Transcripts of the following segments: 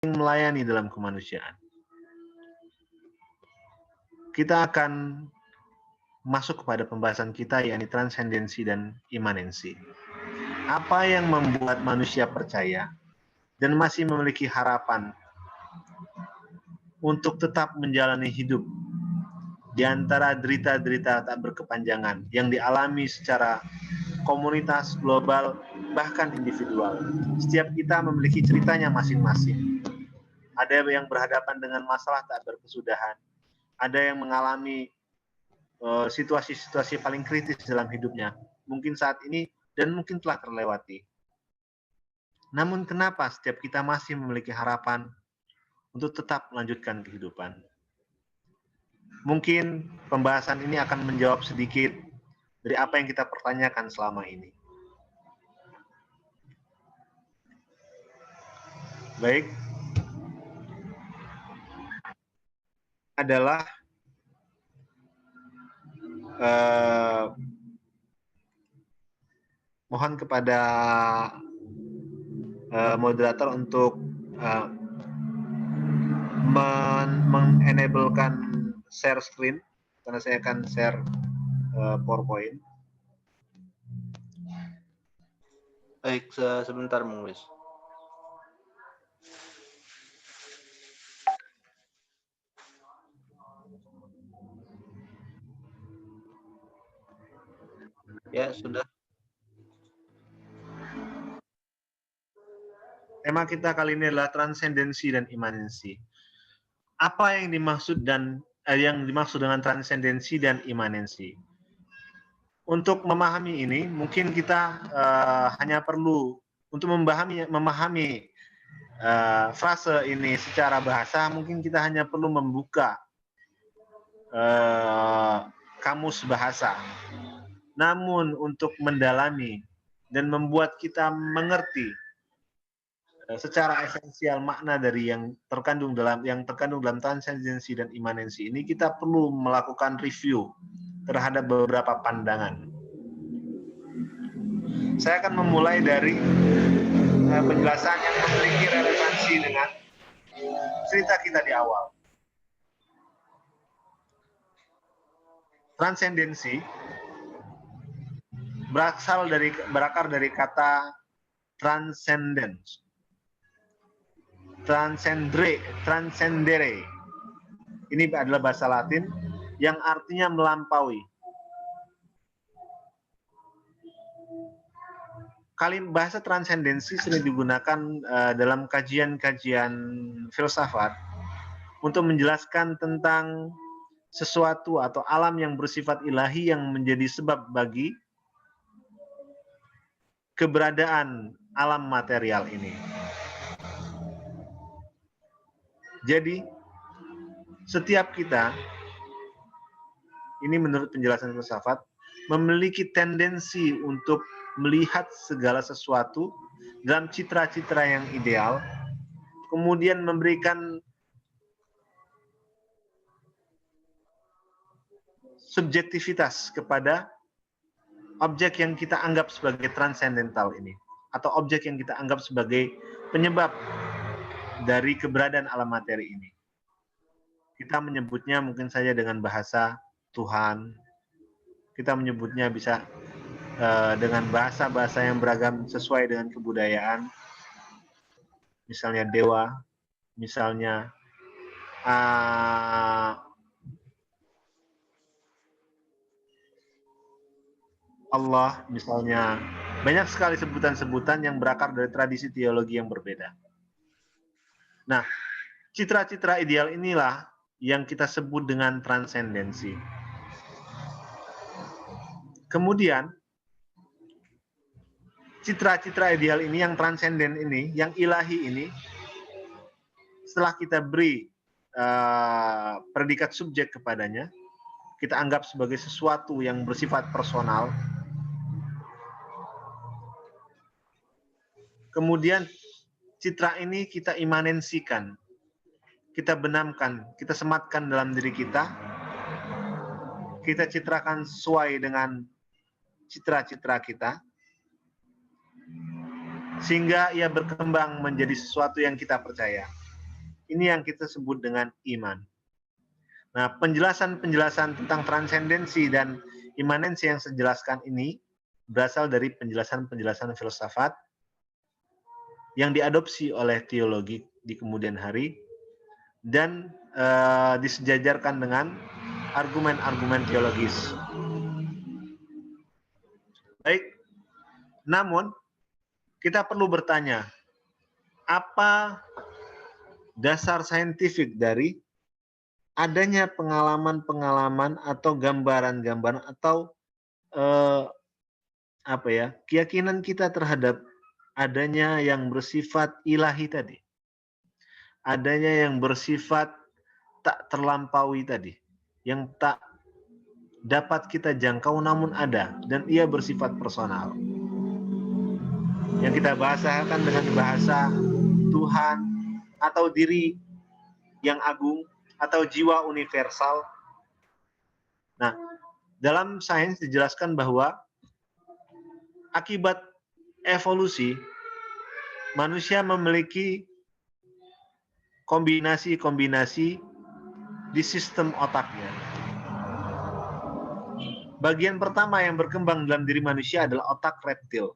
melayani dalam kemanusiaan. Kita akan masuk kepada pembahasan kita, yakni transendensi dan imanensi. Apa yang membuat manusia percaya dan masih memiliki harapan untuk tetap menjalani hidup di antara derita-derita tak berkepanjangan yang dialami secara komunitas, global, bahkan individual. Setiap kita memiliki ceritanya masing-masing. Ada yang berhadapan dengan masalah tak berkesudahan. Ada yang mengalami situasi-situasi paling kritis dalam hidupnya. Mungkin saat ini dan mungkin telah terlewati. Namun kenapa setiap kita masih memiliki harapan untuk tetap melanjutkan kehidupan? Mungkin pembahasan ini akan menjawab sedikit dari apa yang kita pertanyakan selama ini. Baik, adalah mohon kepada moderator untuk menenablekan share screen, karena saya akan share PowerPoint. Baik, sebentar Bung Wis. Ya, sudah. Tema kita kali ini adalah transendensi dan imanensi. Apa yang dimaksud dengan transendensi dan imanensi? Untuk memahami ini, mungkin kita hanya perlu untuk memahami frase ini secara bahasa, mungkin kita hanya perlu membuka kamus bahasa. Namun untuk mendalami dan membuat kita mengerti secara esensial makna dari yang terkandung dalam transendensi dan imanensi ini, kita perlu melakukan review terhadap beberapa pandangan. Saya akan memulai dari penjelasan yang memiliki relevansi dengan cerita kita di awal. Transendensi berakar dari kata transcendence, transcendere. Ini adalah bahasa Latin yang artinya melampaui. Bahasa transendensi sering digunakan dalam kajian-kajian filsafat untuk menjelaskan tentang sesuatu atau alam yang bersifat ilahi yang menjadi sebab bagi keberadaan alam material ini. Jadi, setiap kita, ini menurut penjelasan filsafat, memiliki tendensi untuk melihat segala sesuatu dalam citra-citra yang ideal, kemudian memberikan subjektivitas kepada objek yang kita anggap sebagai transendental ini, atau objek yang kita anggap sebagai penyebab dari keberadaan alam materi ini. Kita menyebutnya mungkin saja dengan bahasa Tuhan, kita menyebutnya bisa dengan bahasa-bahasa yang beragam sesuai dengan kebudayaan, misalnya dewa, misalnya Allah, misalnya banyak sekali sebutan-sebutan yang berakar dari tradisi teologi yang berbeda. Nah, citra-citra ideal inilah yang kita sebut dengan transendensi. Kemudian, citra-citra ideal ini, yang transenden ini, yang ilahi ini, setelah kita beri predikat subjek kepadanya, kita anggap sebagai sesuatu yang bersifat personal. Kemudian citra ini kita imanensikan, kita benamkan, kita sematkan dalam diri kita citrakan sesuai dengan citra-citra kita, sehingga ia berkembang menjadi sesuatu yang kita percaya. Ini yang kita sebut dengan iman. Nah, penjelasan-penjelasan tentang transendensi dan imanensi yang saya jelaskan ini berasal dari penjelasan-penjelasan filsafat yang diadopsi oleh teologi di kemudian hari dan disejajarkan dengan argumen-argumen teologis. Baik, namun kita perlu bertanya, apa dasar saintifik dari adanya pengalaman-pengalaman atau gambaran-gambaran atau keyakinan kita terhadap adanya yang bersifat ilahi tadi, adanya yang bersifat tak terlampaui tadi, yang tak dapat kita jangkau namun ada, dan ia bersifat personal. Yang kita bahasakan dengan bahasa Tuhan atau diri yang agung atau jiwa universal. Nah, dalam sains dijelaskan bahwa akibat evolusi manusia memiliki kombinasi-kombinasi di sistem otaknya. Bagian pertama yang berkembang dalam diri manusia adalah otak reptil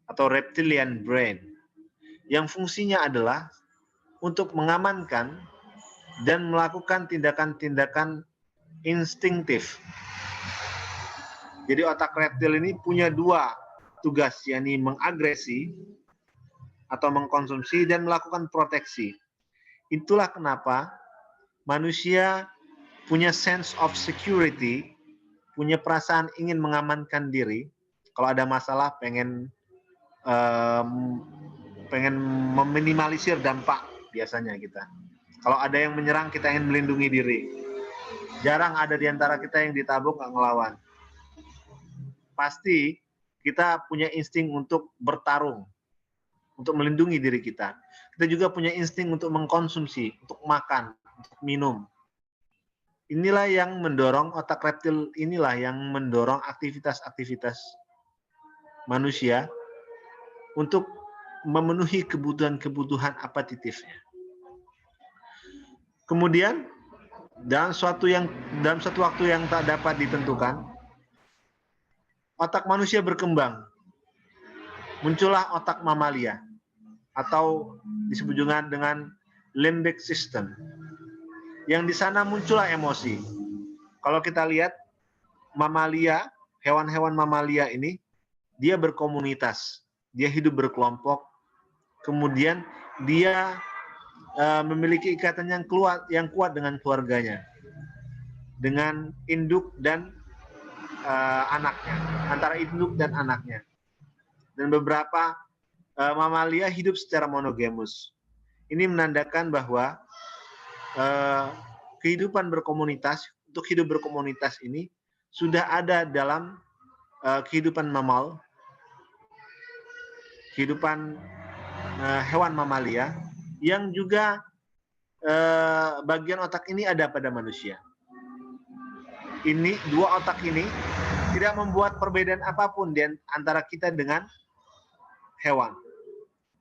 atau reptilian brain, yang fungsinya adalah untuk mengamankan dan melakukan tindakan-tindakan instinktif. Jadi otak reptil ini punya dua tugas, yakni mengagresi atau mengkonsumsi dan melakukan proteksi. Itulah kenapa manusia punya sense of security, punya perasaan ingin mengamankan diri. Kalau ada masalah pengen meminimalisir dampak biasanya kita. Kalau ada yang menyerang kita ingin melindungi diri. Jarang ada di antara kita yang ditabuk nggak ngelawan. Pasti kita punya insting untuk bertarung, untuk melindungi diri kita. Kita juga punya insting untuk mengkonsumsi, untuk makan, untuk minum. Inilah yang mendorong, otak reptil inilah yang mendorong aktivitas-aktivitas manusia untuk memenuhi kebutuhan-kebutuhan apetitifnya. Kemudian dalam suatu waktu yang tak dapat ditentukan, otak manusia berkembang. Muncullah otak mamalia atau disebut juga dengan limbic system. Yang di sana muncullah emosi. Kalau kita lihat mamalia, hewan-hewan mamalia ini dia berkomunitas. Dia hidup berkelompok, kemudian dia memiliki ikatan yang kuat dengan keluarganya, dengan induk dan anaknya, antara induk dan anaknya. Dan beberapa mamalia hidup secara monogamus. Ini menandakan bahwa kehidupan berkomunitas, untuk hidup berkomunitas ini sudah ada dalam kehidupan mamal, kehidupan hewan mamalia, yang juga bagian otak ini ada pada manusia. Ini dua otak ini tidak membuat perbedaan apapun di antara kita dengan hewan,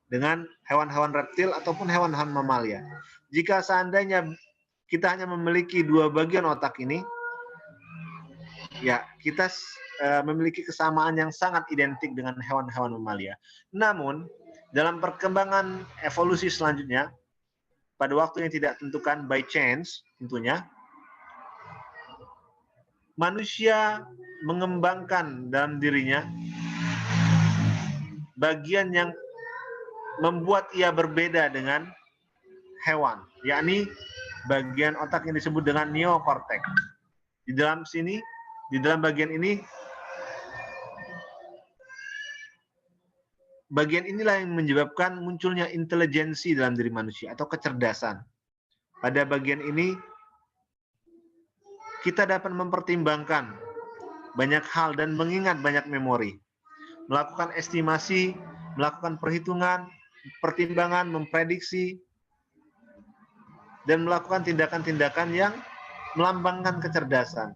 dengan hewan-hewan reptil ataupun hewan-hewan mamalia. Jika seandainya kita hanya memiliki dua bagian otak ini, ya kita memiliki kesamaan yang sangat identik dengan hewan-hewan mamalia. Namun, dalam perkembangan evolusi selanjutnya, pada waktu yang tidak tentukan by chance tentunya, manusia mengembangkan dalam dirinya bagian yang membuat ia berbeda dengan hewan, yakni bagian otak yang disebut dengan neokorteks. Di dalam sini, di dalam bagian ini, bagian inilah yang menyebabkan munculnya intelijensi dalam diri manusia atau kecerdasan. Pada bagian ini, kita dapat mempertimbangkan banyak hal dan mengingat banyak memori, melakukan estimasi, melakukan perhitungan, pertimbangan, memprediksi, dan melakukan tindakan-tindakan yang melambangkan kecerdasan.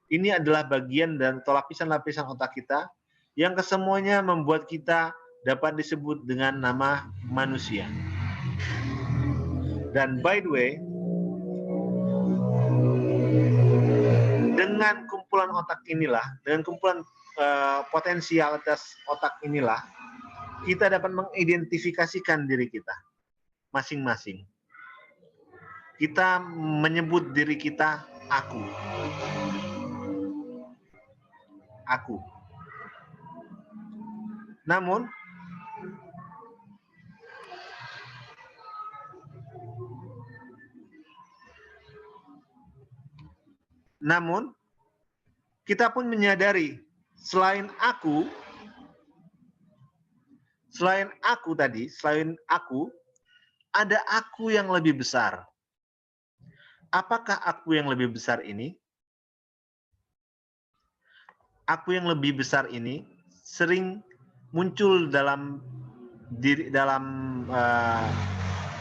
Ini adalah bagian dan atau lapisan-lapisan otak kita yang kesemuanya membuat kita dapat disebut dengan nama manusia. Dan by the way, dengan kumpulan otak inilah, dengan kumpulan potensialitas otak inilah, kita dapat mengidentifikasikan diri kita masing-masing. Kita menyebut diri kita aku. Aku. Namun, kita pun menyadari selain aku ada aku yang lebih besar. Apakah aku yang lebih besar ini? Aku yang lebih besar ini sering muncul dalam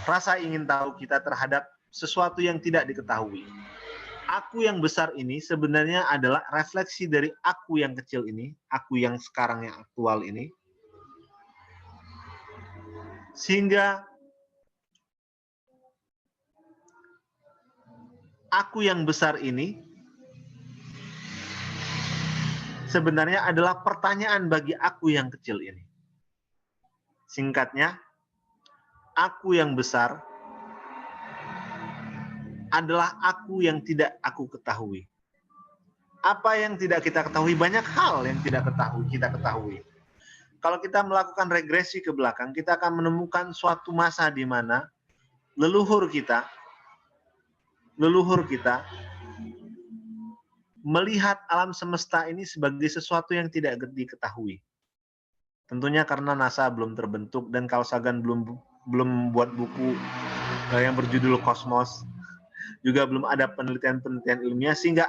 rasa ingin tahu kita terhadap sesuatu yang tidak diketahui. Aku yang besar ini sebenarnya adalah refleksi dari aku yang kecil ini, aku yang sekarang yang aktual ini. Sehingga aku yang besar ini sebenarnya adalah pertanyaan bagi aku yang kecil ini. Singkatnya, aku yang besar adalah aku yang tidak aku ketahui. Apa yang tidak kita ketahui? Banyak hal yang tidak kita ketahui. Kalau kita melakukan regresi ke belakang, kita akan menemukan suatu masa di mana leluhur kita melihat alam semesta ini sebagai sesuatu yang tidak diketahui. Tentunya karena NASA belum terbentuk dan Carl Sagan belum membuat buku yang berjudul Kosmos. Juga belum ada penelitian-penelitian ilmiah, sehingga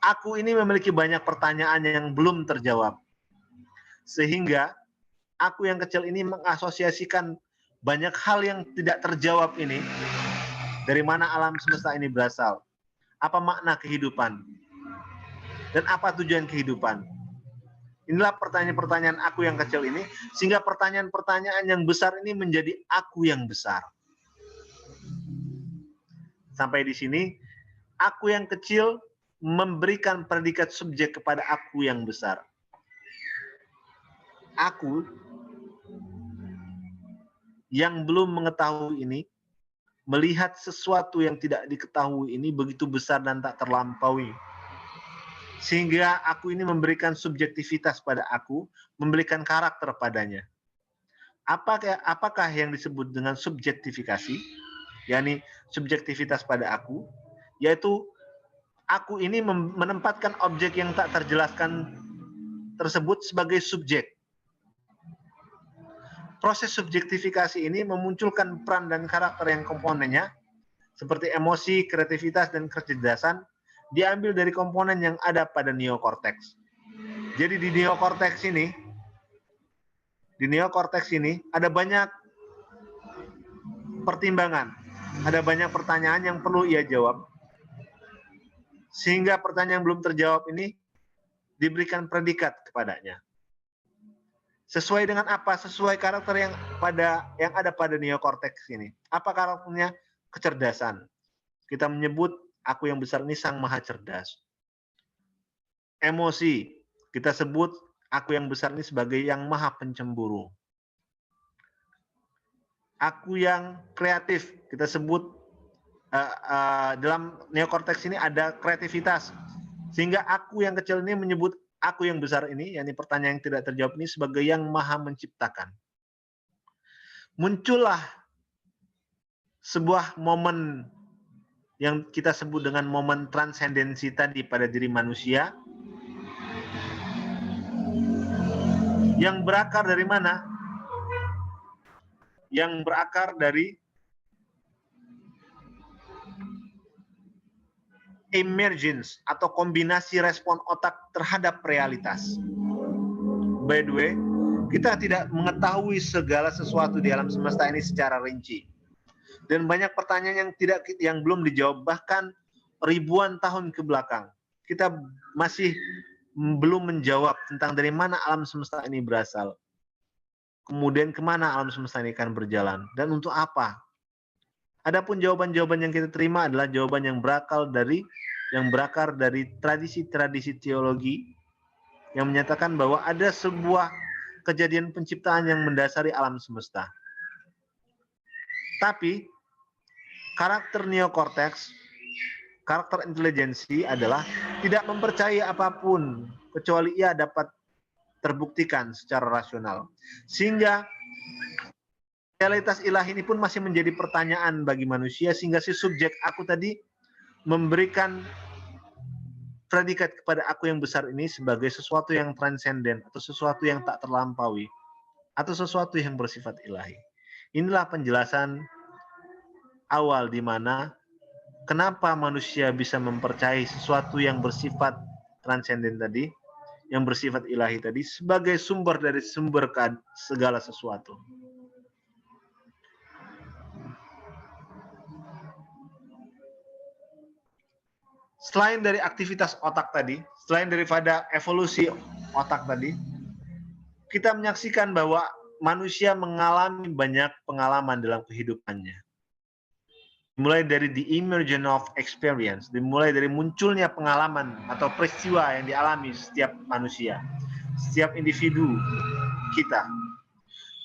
aku ini memiliki banyak pertanyaan yang belum terjawab. Sehingga aku yang kecil ini mengasosiasikan banyak hal yang tidak terjawab ini. Dari mana alam semesta ini berasal? Apa makna kehidupan? Dan apa tujuan kehidupan? Inilah pertanyaan-pertanyaan aku yang kecil ini, sehingga pertanyaan-pertanyaan yang besar ini menjadi aku yang besar. Sampai di sini, aku yang kecil memberikan predikat subjek kepada aku yang besar. Aku yang belum mengetahui ini, melihat sesuatu yang tidak diketahui ini begitu besar dan tak terlampaui. Sehingga aku ini memberikan subjektivitas pada aku, memberikan karakter padanya. Apakah yang disebut dengan subjektifikasi? yakni subjektivitas pada aku, yaitu aku ini menempatkan objek yang tak terjelaskan tersebut sebagai subjek. Proses subjektifikasi ini memunculkan peran dan karakter yang komponennya, seperti emosi, kreativitas, dan kecerdasan, diambil dari komponen yang ada pada neokorteks. Jadi di neokorteks ini ada banyak pertimbangan, ada banyak pertanyaan yang perlu ia jawab, sehingga pertanyaan yang belum terjawab ini diberikan predikat kepadanya. Sesuai dengan apa? Sesuai karakter yang ada pada neokorteks ini. Apa karakternya? Kecerdasan. Kita menyebut aku yang besar ini sang maha cerdas. Emosi. Kita sebut aku yang besar ini sebagai yang maha pencemburu. Aku yang kreatif. Kita sebut dalam neokorteks ini ada kreativitas. Sehingga aku yang kecil ini menyebut aku yang besar ini, yakni pertanyaan yang tidak terjawab ini, sebagai yang maha menciptakan. Muncullah sebuah momen yang kita sebut dengan momen transendensi tadi pada diri manusia, yang berakar dari mana? Yang berakar dari emergence atau kombinasi respon otak terhadap realitas. By the way, kita tidak mengetahui segala sesuatu di alam semesta ini secara rinci. Dan banyak pertanyaan yang belum dijawab, bahkan ribuan tahun ke belakang. Kita masih belum menjawab tentang dari mana alam semesta ini berasal. Kemudian kemana alam semesta ini akan berjalan? Dan untuk apa? Adapun jawaban-jawaban yang kita terima adalah jawaban yang berakar dari tradisi-tradisi teologi yang menyatakan bahwa ada sebuah kejadian penciptaan yang mendasari alam semesta. Tapi karakter neokorteks, karakter intelijensi adalah tidak mempercayai apapun kecuali ia dapat terbuktikan secara rasional. Sehingga realitas ilahi ini pun masih menjadi pertanyaan bagi manusia, sehingga si subjek aku tadi memberikan predikat kepada aku yang besar ini sebagai sesuatu yang transenden atau sesuatu yang tak terlampaui atau sesuatu yang bersifat ilahi. Inilah penjelasan awal di mana kenapa manusia bisa mempercayai sesuatu yang bersifat transenden tadi, yang bersifat ilahi tadi sebagai sumber dari sumber segala sesuatu. Selain dari aktivitas otak tadi, selain daripada evolusi otak tadi, kita menyaksikan bahwa manusia mengalami banyak pengalaman dalam kehidupannya. Mulai dari the emergence of experience, dimulai dari munculnya pengalaman atau peristiwa yang dialami setiap manusia, setiap individu kita.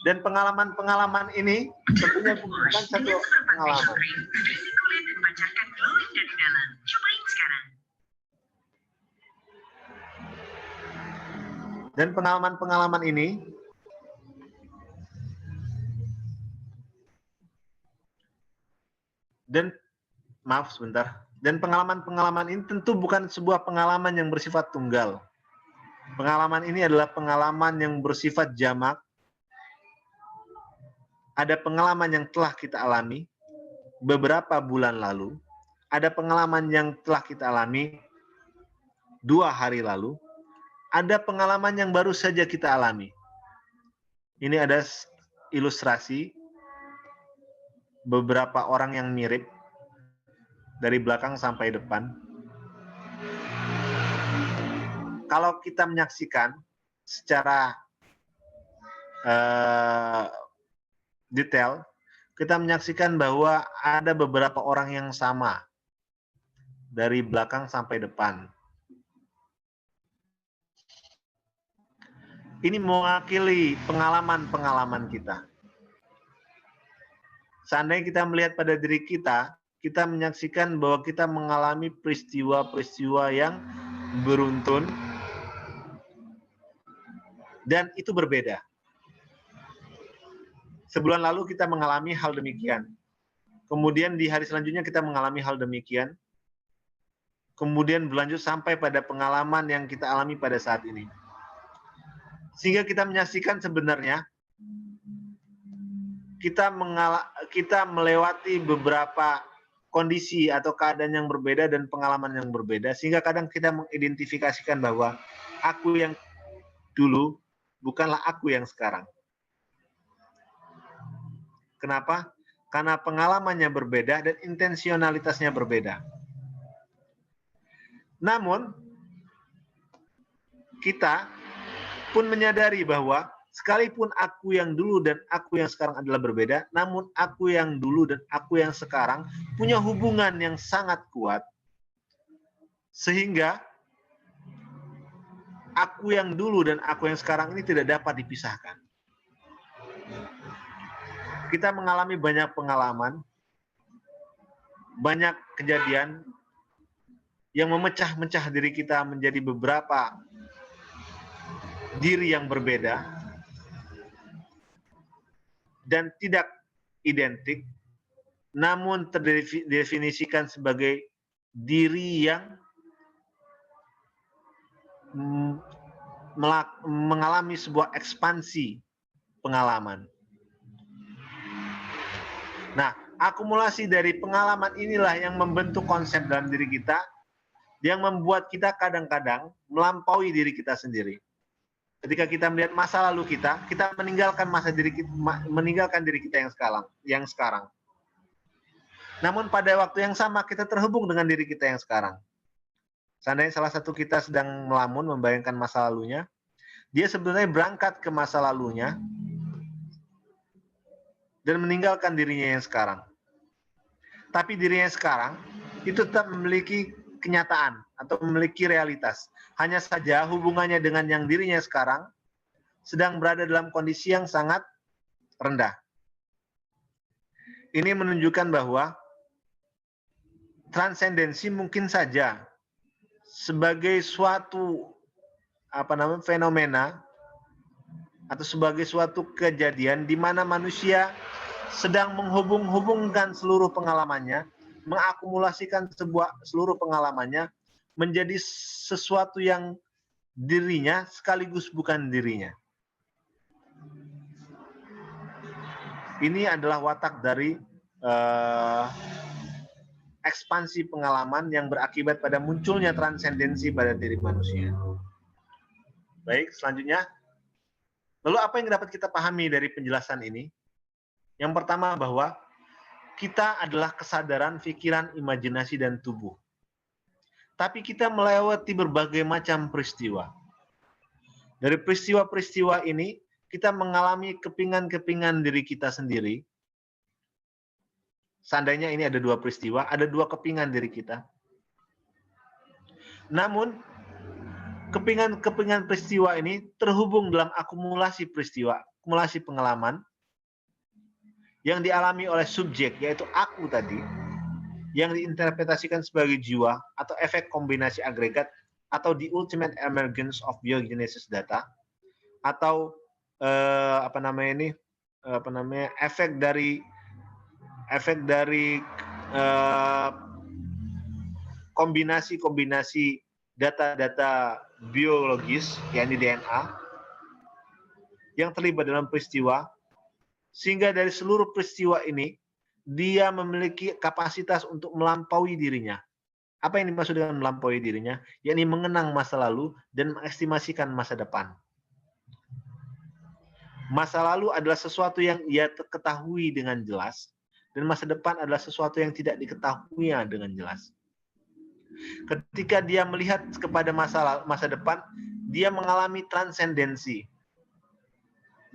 Dan pengalaman-pengalaman ini tentunya bukan satu pengalaman. Dan pengalaman-pengalaman ini Dan pengalaman-pengalaman ini tentu bukan sebuah pengalaman yang bersifat tunggal. Pengalaman ini adalah pengalaman yang bersifat jamak. Ada pengalaman yang telah kita alami beberapa bulan lalu. Ada pengalaman yang telah kita alami 2 hari lalu. Ada pengalaman yang baru saja kita alami. Ini ada ilustrasi beberapa orang yang mirip dari belakang sampai depan. Kalau kita menyaksikan secara detail, kita menyaksikan bahwa ada beberapa orang yang sama dari belakang sampai depan. Ini mewakili pengalaman-pengalaman kita. Seandainya kita melihat pada diri kita, kita menyaksikan bahwa kita mengalami peristiwa-peristiwa yang beruntun dan itu berbeda. Sebulan lalu kita mengalami hal demikian. Kemudian di hari selanjutnya kita mengalami hal demikian. Kemudian berlanjut sampai pada pengalaman yang kita alami pada saat ini. Sehingga kita menyaksikan sebenarnya kita melewati beberapa kondisi atau keadaan yang berbeda dan pengalaman yang berbeda, sehingga kadang kita mengidentifikasikan bahwa aku yang dulu bukanlah aku yang sekarang. Kenapa? Karena pengalamannya berbeda dan intensionalitasnya berbeda. Namun, kita pun menyadari bahwa sekalipun aku yang dulu dan aku yang sekarang adalah berbeda, namun aku yang dulu dan aku yang sekarang punya hubungan yang sangat kuat, sehingga aku yang dulu dan aku yang sekarang ini tidak dapat dipisahkan. Kita mengalami banyak pengalaman, banyak kejadian yang memecah-mecah diri kita menjadi beberapa diri yang berbeda dan tidak identik, namun terdefinisikan sebagai diri yang mengalami sebuah ekspansi pengalaman. Nah, akumulasi dari pengalaman inilah yang membentuk konsep dalam diri kita, yang membuat kita kadang-kadang melampaui diri kita sendiri. Ketika kita melihat masa lalu kita meninggalkan meninggalkan diri kita yang sekarang. Namun pada waktu yang sama kita terhubung dengan diri kita yang sekarang. Seandainya salah satu kita sedang melamun membayangkan masa lalunya, dia sebenarnya berangkat ke masa lalunya dan meninggalkan dirinya yang sekarang. Tapi dirinya yang sekarang itu tetap memiliki kenyataan atau memiliki realitas. Hanya saja hubungannya dengan yang dirinya sekarang sedang berada dalam kondisi yang sangat rendah. Ini menunjukkan bahwa transendensi mungkin saja sebagai suatu fenomena atau sebagai suatu kejadian di mana manusia sedang menghubung-hubungkan seluruh pengalamannya, mengakumulasikan seluruh pengalamannya menjadi sesuatu yang dirinya sekaligus bukan dirinya. Ini adalah watak dari ekspansi pengalaman yang berakibat pada munculnya transendensi pada diri manusia. Baik, selanjutnya. Lalu apa yang dapat kita pahami dari penjelasan ini? Yang pertama bahwa kita adalah kesadaran, pikiran, imajinasi, dan tubuh. Tapi kita melewati berbagai macam peristiwa. Dari peristiwa-peristiwa ini, kita mengalami kepingan-kepingan diri kita sendiri. Seandainya ini ada dua peristiwa, ada dua kepingan diri kita. Namun, kepingan-kepingan peristiwa ini terhubung dalam akumulasi peristiwa, akumulasi pengalaman yang dialami oleh subjek, yaitu aku tadi, yang diinterpretasikan sebagai jiwa atau efek kombinasi agregat atau the ultimate emergence of biogenesis data, atau efek dari kombinasi data-data biologis, yakni DNA, yang terlibat dalam peristiwa, sehingga dari seluruh peristiwa ini, dia memiliki kapasitas untuk melampaui dirinya. Apa yang dimaksud dengan melampaui dirinya? Yakni mengenang masa lalu dan mengestimasikan masa depan. Masa lalu adalah sesuatu yang ia ketahui dengan jelas, dan masa depan adalah sesuatu yang tidak diketahuinya dengan jelas. Ketika dia melihat kepada masa depan, dia mengalami transendensi,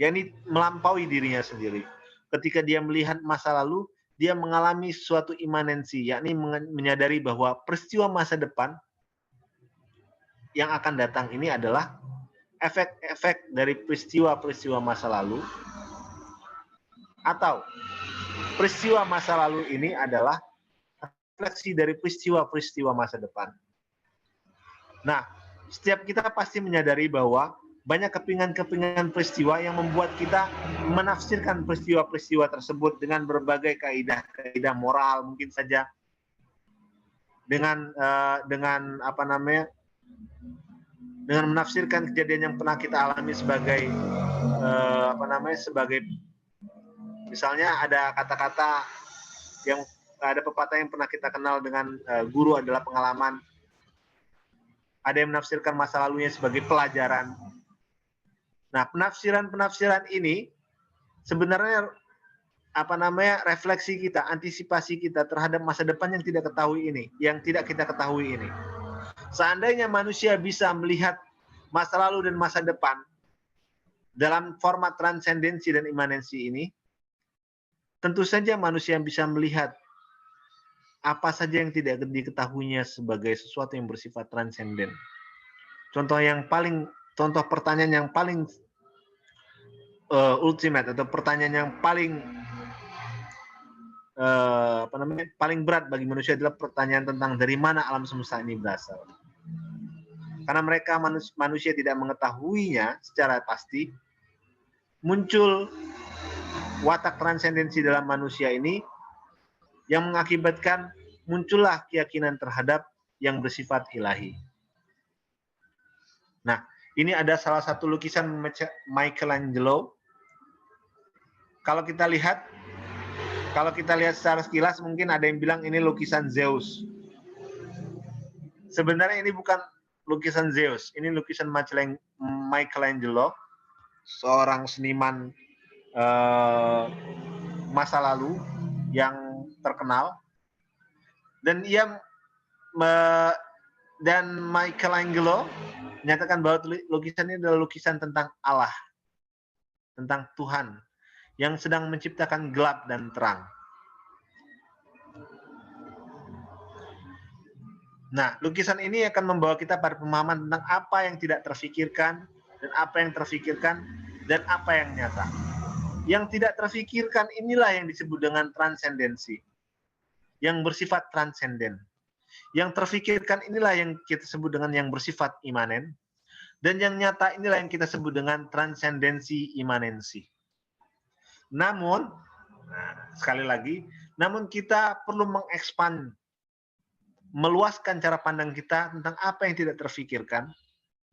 yakni melampaui dirinya sendiri. Ketika dia melihat masa lalu, dia mengalami suatu imanensi, yakni menyadari bahwa peristiwa masa depan yang akan datang ini adalah efek-efek dari peristiwa-peristiwa masa lalu, atau peristiwa masa lalu ini adalah refleksi dari peristiwa-peristiwa masa depan. Nah, setiap kita pasti menyadari bahwa banyak kepingan-kepingan peristiwa yang membuat kita menafsirkan peristiwa-peristiwa tersebut dengan berbagai kaidah-kaidah moral, mungkin saja dengan menafsirkan kejadian yang pernah kita alami sebagai sebagai, misalnya ada kata-kata yang ada pepatah yang pernah kita kenal dengan guru adalah pengalaman. Ada yang menafsirkan masa lalunya sebagai pelajaran. Nah, penafsiran-penafsiran ini sebenarnya refleksi kita, antisipasi kita terhadap masa depan yang tidak kita ketahui ini. Seandainya manusia bisa melihat masa lalu dan masa depan dalam format transendensi dan imanensi ini, tentu saja manusia bisa melihat apa saja yang tidak diketahuinya sebagai sesuatu yang bersifat transenden. Contoh pertanyaan yang paling ultimate, atau pertanyaan yang paling paling berat bagi manusia adalah pertanyaan tentang dari mana alam semesta ini berasal. Karena manusia tidak mengetahuinya secara pasti, muncul watak transendensi dalam manusia ini yang mengakibatkan muncullah keyakinan terhadap yang bersifat ilahi. Nah, ini ada salah satu lukisan Michelangelo. Kalau kita lihat secara sekilas, mungkin ada yang bilang ini lukisan Zeus. Sebenarnya ini bukan lukisan Zeus, ini lukisan Michelangelo, seorang seniman masa lalu yang terkenal, dan Michelangelo menyatakan bahwa lukisan ini adalah lukisan tentang Allah, tentang Tuhan, yang sedang menciptakan gelap dan terang. Nah, lukisan ini akan membawa kita pada pemahaman tentang apa yang tidak terfikirkan, dan apa yang terfikirkan, dan apa yang nyata. Yang tidak terfikirkan inilah yang disebut dengan transendensi, yang bersifat transenden. Yang terfikirkan inilah yang kita sebut dengan yang bersifat imanen, dan yang nyata inilah yang kita sebut dengan transendensi imanensi. Namun, sekali lagi, namun kita perlu mengekspand, meluaskan cara pandang kita tentang apa yang tidak terfikirkan,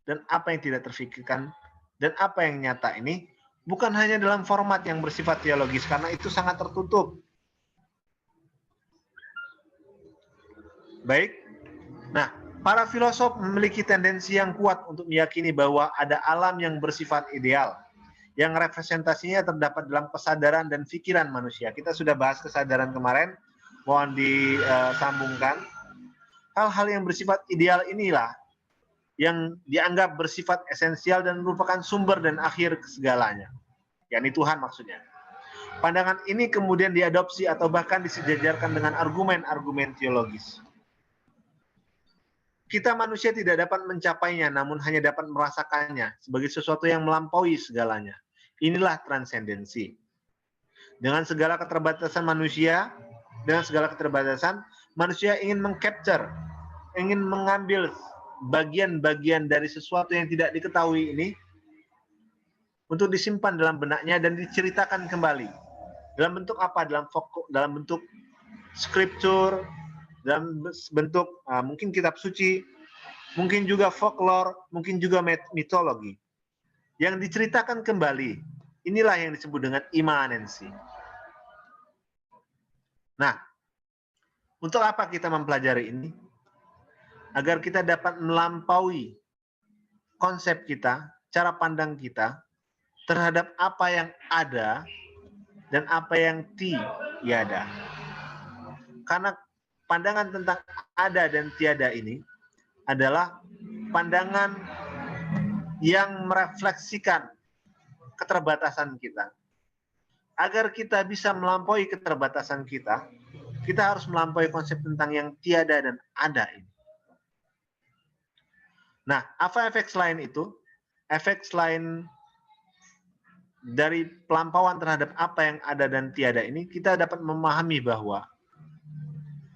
dan apa yang tidak terfikirkan, dan apa yang nyata ini, bukan hanya dalam format yang bersifat teologis, karena itu sangat tertutup. Baik, nah, para filosof memiliki tendensi yang kuat untuk meyakini bahwa ada alam yang bersifat ideal, yang representasinya terdapat dalam kesadaran dan pikiran manusia. Kita sudah bahas kesadaran kemarin, mohon disambungkan. Hal-hal yang bersifat ideal inilah yang dianggap bersifat esensial dan merupakan sumber dan akhir segalanya, yakni Tuhan maksudnya. Pandangan ini kemudian diadopsi atau bahkan disejajarkan dengan argumen-argumen teologis. Kita manusia tidak dapat mencapainya, namun hanya dapat merasakannya sebagai sesuatu yang melampaui segalanya. Inilah transendensi. Dengan segala keterbatasan manusia, manusia ingin mengcapture, ingin mengambil bagian-bagian dari sesuatu yang tidak diketahui ini untuk disimpan dalam benaknya dan diceritakan kembali. Dalam bentuk apa? Dalam bentuk scripture, dalam bentuk mungkin kitab suci, mungkin juga folklore, mungkin juga mitologi. Yang diceritakan kembali, inilah yang disebut dengan imanensi. Nah, untuk apa kita mempelajari ini? Agar kita dapat melampaui konsep kita, cara pandang kita terhadap apa yang ada dan apa yang tiada. Karena pandangan tentang ada dan tiada ini adalah pandangan yang merefleksikan keterbatasan kita. Agar kita bisa melampaui keterbatasan kita, kita harus melampaui konsep tentang yang tiada dan ada ini. Nah, apa efek selain itu? Efek selain dari pelampauan terhadap apa yang ada dan tiada ini, kita dapat memahami bahwa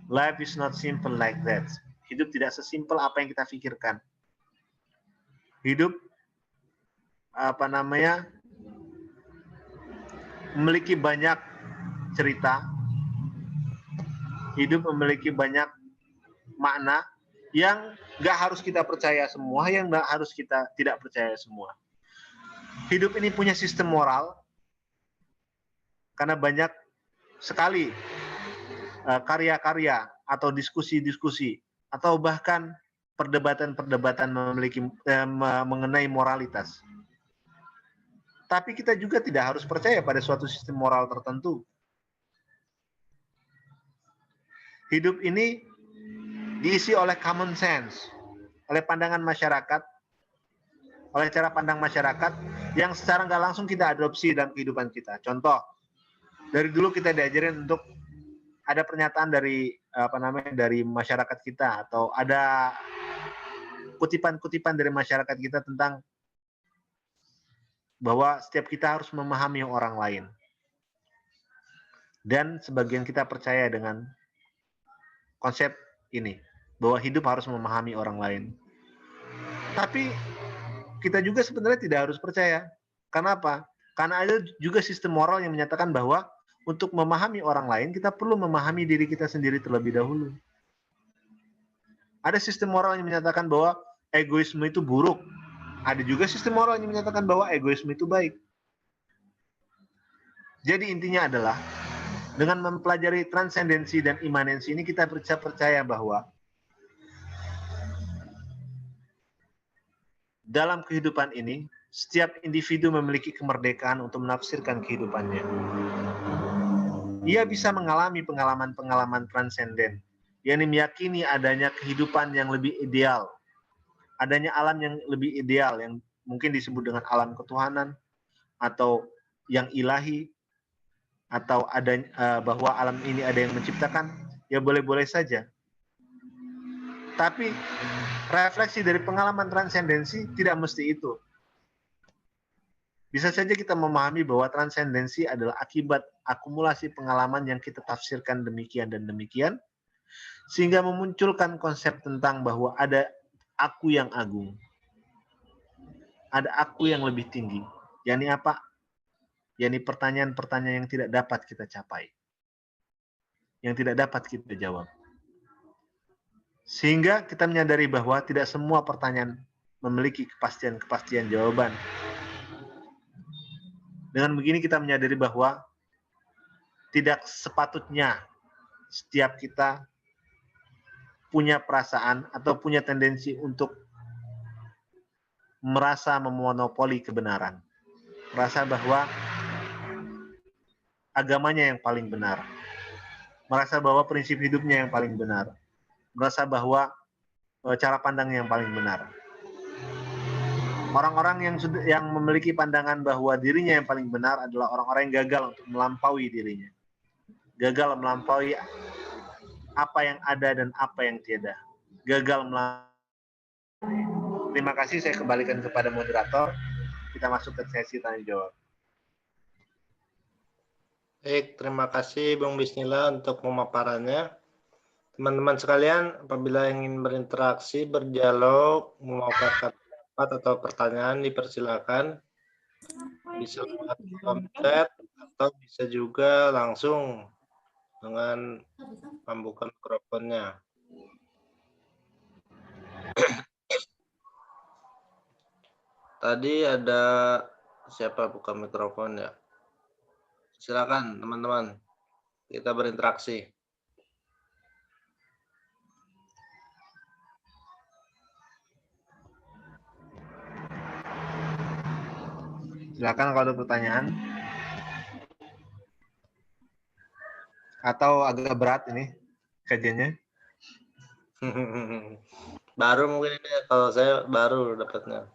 life is not simple like that. Hidup tidak sesimpel apa yang kita pikirkan. Hidup memiliki banyak cerita, hidup memiliki banyak makna yang nggak harus kita percaya semua, yang nggak harus kita tidak percaya semua. Hidup ini punya sistem moral, karena banyak sekali karya-karya atau diskusi-diskusi atau bahkan perdebatan-perdebatan mengenai moralitas. Tapi kita juga tidak harus percaya pada suatu sistem moral tertentu. Hidup ini diisi oleh common sense, oleh pandangan masyarakat, oleh cara pandang masyarakat yang secara nggak langsung kita adopsi dalam kehidupan kita. Contoh, dari dulu kita diajarin untuk ada pernyataan dari dari masyarakat kita, atau ada kutipan-kutipan dari masyarakat kita tentang bahwa setiap kita harus memahami orang lain. Dan sebagian kita percaya dengan konsep ini, bahwa hidup harus memahami orang lain. Tapi kita juga sebenarnya tidak harus percaya. Kenapa? Karena ada juga sistem moral yang menyatakan bahwa untuk memahami orang lain, kita perlu memahami diri kita sendiri terlebih dahulu. Ada sistem moral yang menyatakan bahwa egoisme itu buruk. Ada juga sistem moral yang menyatakan bahwa egoisme itu baik. Jadi intinya adalah, dengan mempelajari transendensi dan imanensi ini, kita bisa percaya bahwa dalam kehidupan ini, setiap individu memiliki kemerdekaan untuk menafsirkan kehidupannya. Ia bisa mengalami pengalaman-pengalaman transenden, yang meyakini adanya kehidupan yang lebih ideal, adanya alam yang lebih ideal, yang mungkin disebut dengan alam ketuhanan, atau yang ilahi, atau ada bahwa alam ini ada yang menciptakan, ya boleh-boleh saja. Tapi refleksi dari pengalaman transendensi tidak mesti itu. Bisa saja kita memahami bahwa transendensi adalah akibat akumulasi pengalaman yang kita tafsirkan demikian dan demikian, sehingga memunculkan konsep tentang bahwa ada aku yang agung, ada aku yang lebih tinggi. yakni apa? Yakni pertanyaan-pertanyaan yang tidak dapat kita capai, yang tidak dapat kita jawab. Sehingga kita menyadari bahwa tidak semua pertanyaan memiliki kepastian jawaban. Dengan begini kita menyadari bahwa tidak sepatutnya setiap kita punya perasaan atau punya tendensi untuk merasa memonopoli kebenaran. Merasa bahwa agamanya yang paling benar. Merasa bahwa prinsip hidupnya yang paling benar. Merasa bahwa cara pandang yang paling benar. Orang-orang yang memiliki pandangan bahwa dirinya yang paling benar adalah orang-orang yang gagal untuk melampaui dirinya. Gagal melampaui apa yang ada dan apa yang tiada. Gagal melampaui. Terima kasih, saya kembalikan kepada moderator. Kita masuk ke sesi tanya jawab. Baik, terima kasih Bung Bismillah untuk pemaparannya. Teman-teman sekalian, apabila ingin berinteraksi, berdialog, memaparkan pendapat atau pertanyaan, dipersilakan. Bisa lewat kolom chat atau bisa juga langsung dengan membuka mikrofonnya. Tadi ada siapa buka mikrofon ya? Silakan teman-teman, kita berinteraksi. Silakan kalau ada pertanyaan. Atau agak berat ini kajiannya. Baru mungkin ini, kalau saya baru dapatnya.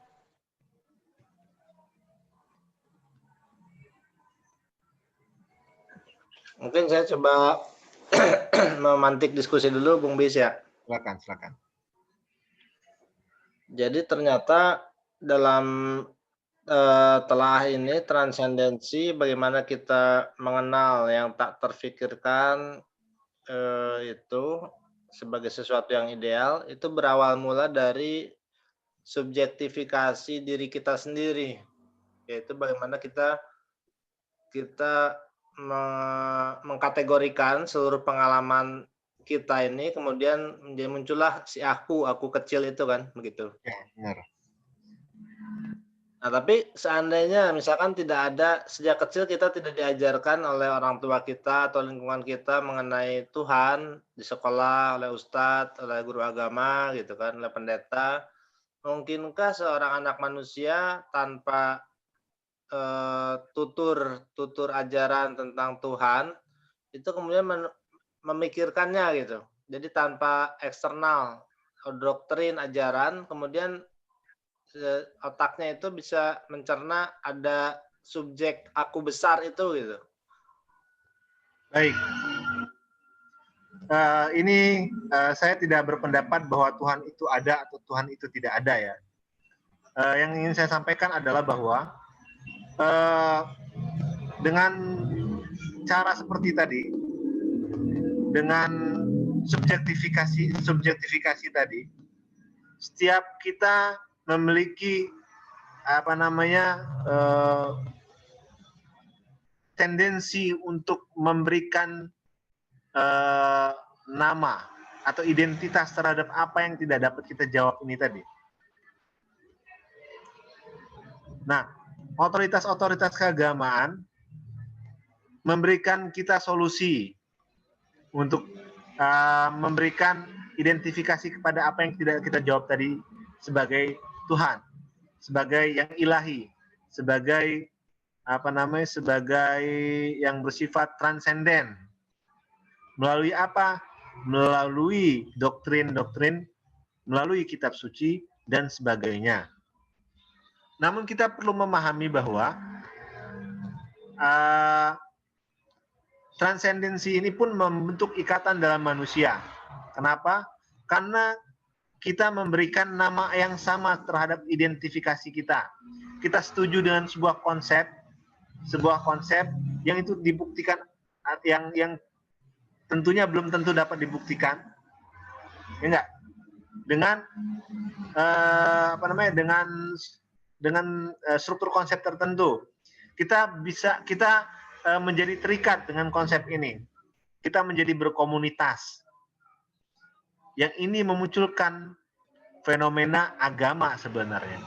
Mungkin saya coba memantik diskusi dulu, Bung Bis ya. Silakan. Jadi ternyata dalam telah ini transendensi, bagaimana kita mengenal yang tak terfikirkan itu sebagai sesuatu yang ideal, itu berawal mula dari subjektifikasi diri kita sendiri, yaitu bagaimana kita mengkategorikan seluruh pengalaman kita ini, kemudian muncullah si aku kecil itu kan, begitu. Ya, benar. Nah, tapi seandainya misalkan tidak ada, sejak kecil kita tidak diajarkan oleh orang tua kita atau lingkungan kita mengenai Tuhan di sekolah, oleh ustadz, oleh guru agama gitu kan, oleh pendeta, mungkinkah seorang anak manusia tanpa tutur ajaran tentang Tuhan itu kemudian memikirkannya gitu. Jadi tanpa eksternal doktrin ajaran, kemudian otaknya itu bisa mencerna ada subjek aku besar itu gitu. Baik. Ini saya tidak berpendapat bahwa Tuhan itu ada atau Tuhan itu tidak ada ya. Yang ingin saya sampaikan adalah bahwa dengan cara seperti tadi, dengan subjektifikasi tadi, setiap kita memiliki tendensi untuk memberikan nama atau identitas terhadap apa yang tidak dapat kita jawab ini tadi. Nah, otoritas keagamaan memberikan kita solusi untuk memberikan identifikasi kepada apa yang tidak kita jawab tadi sebagai Tuhan, sebagai yang ilahi, sebagai sebagai yang bersifat transenden. Melalui apa? Melalui doktrin-doktrin, melalui kitab suci dan sebagainya. Namun kita perlu memahami bahwa Transendensi ini pun membentuk ikatan dalam manusia. Kenapa? Karena kita memberikan nama yang sama terhadap identifikasi kita. Kita setuju dengan sebuah konsep yang itu dibuktikan, yang tentunya belum tentu dapat dibuktikan, ya enggak? Dengan dengan struktur konsep tertentu, kita menjadi terikat dengan konsep ini. Kita menjadi berkomunitas. Yang ini memunculkan fenomena agama sebenarnya.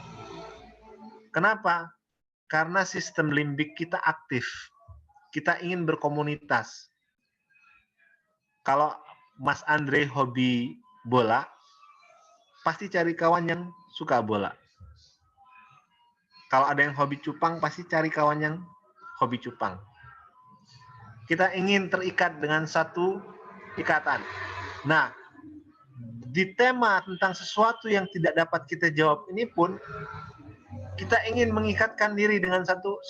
Kenapa? Karena sistem limbik kita aktif. Kita ingin berkomunitas. Kalau Mas Andre hobi bola, pasti cari kawan yang suka bola. Kalau ada yang hobi cupang, pasti cari kawan yang hobi cupang. Kita ingin terikat dengan satu ikatan. Nah, di tema tentang sesuatu yang tidak dapat kita jawab ini pun, kita ingin mengikatkan diri dengan satu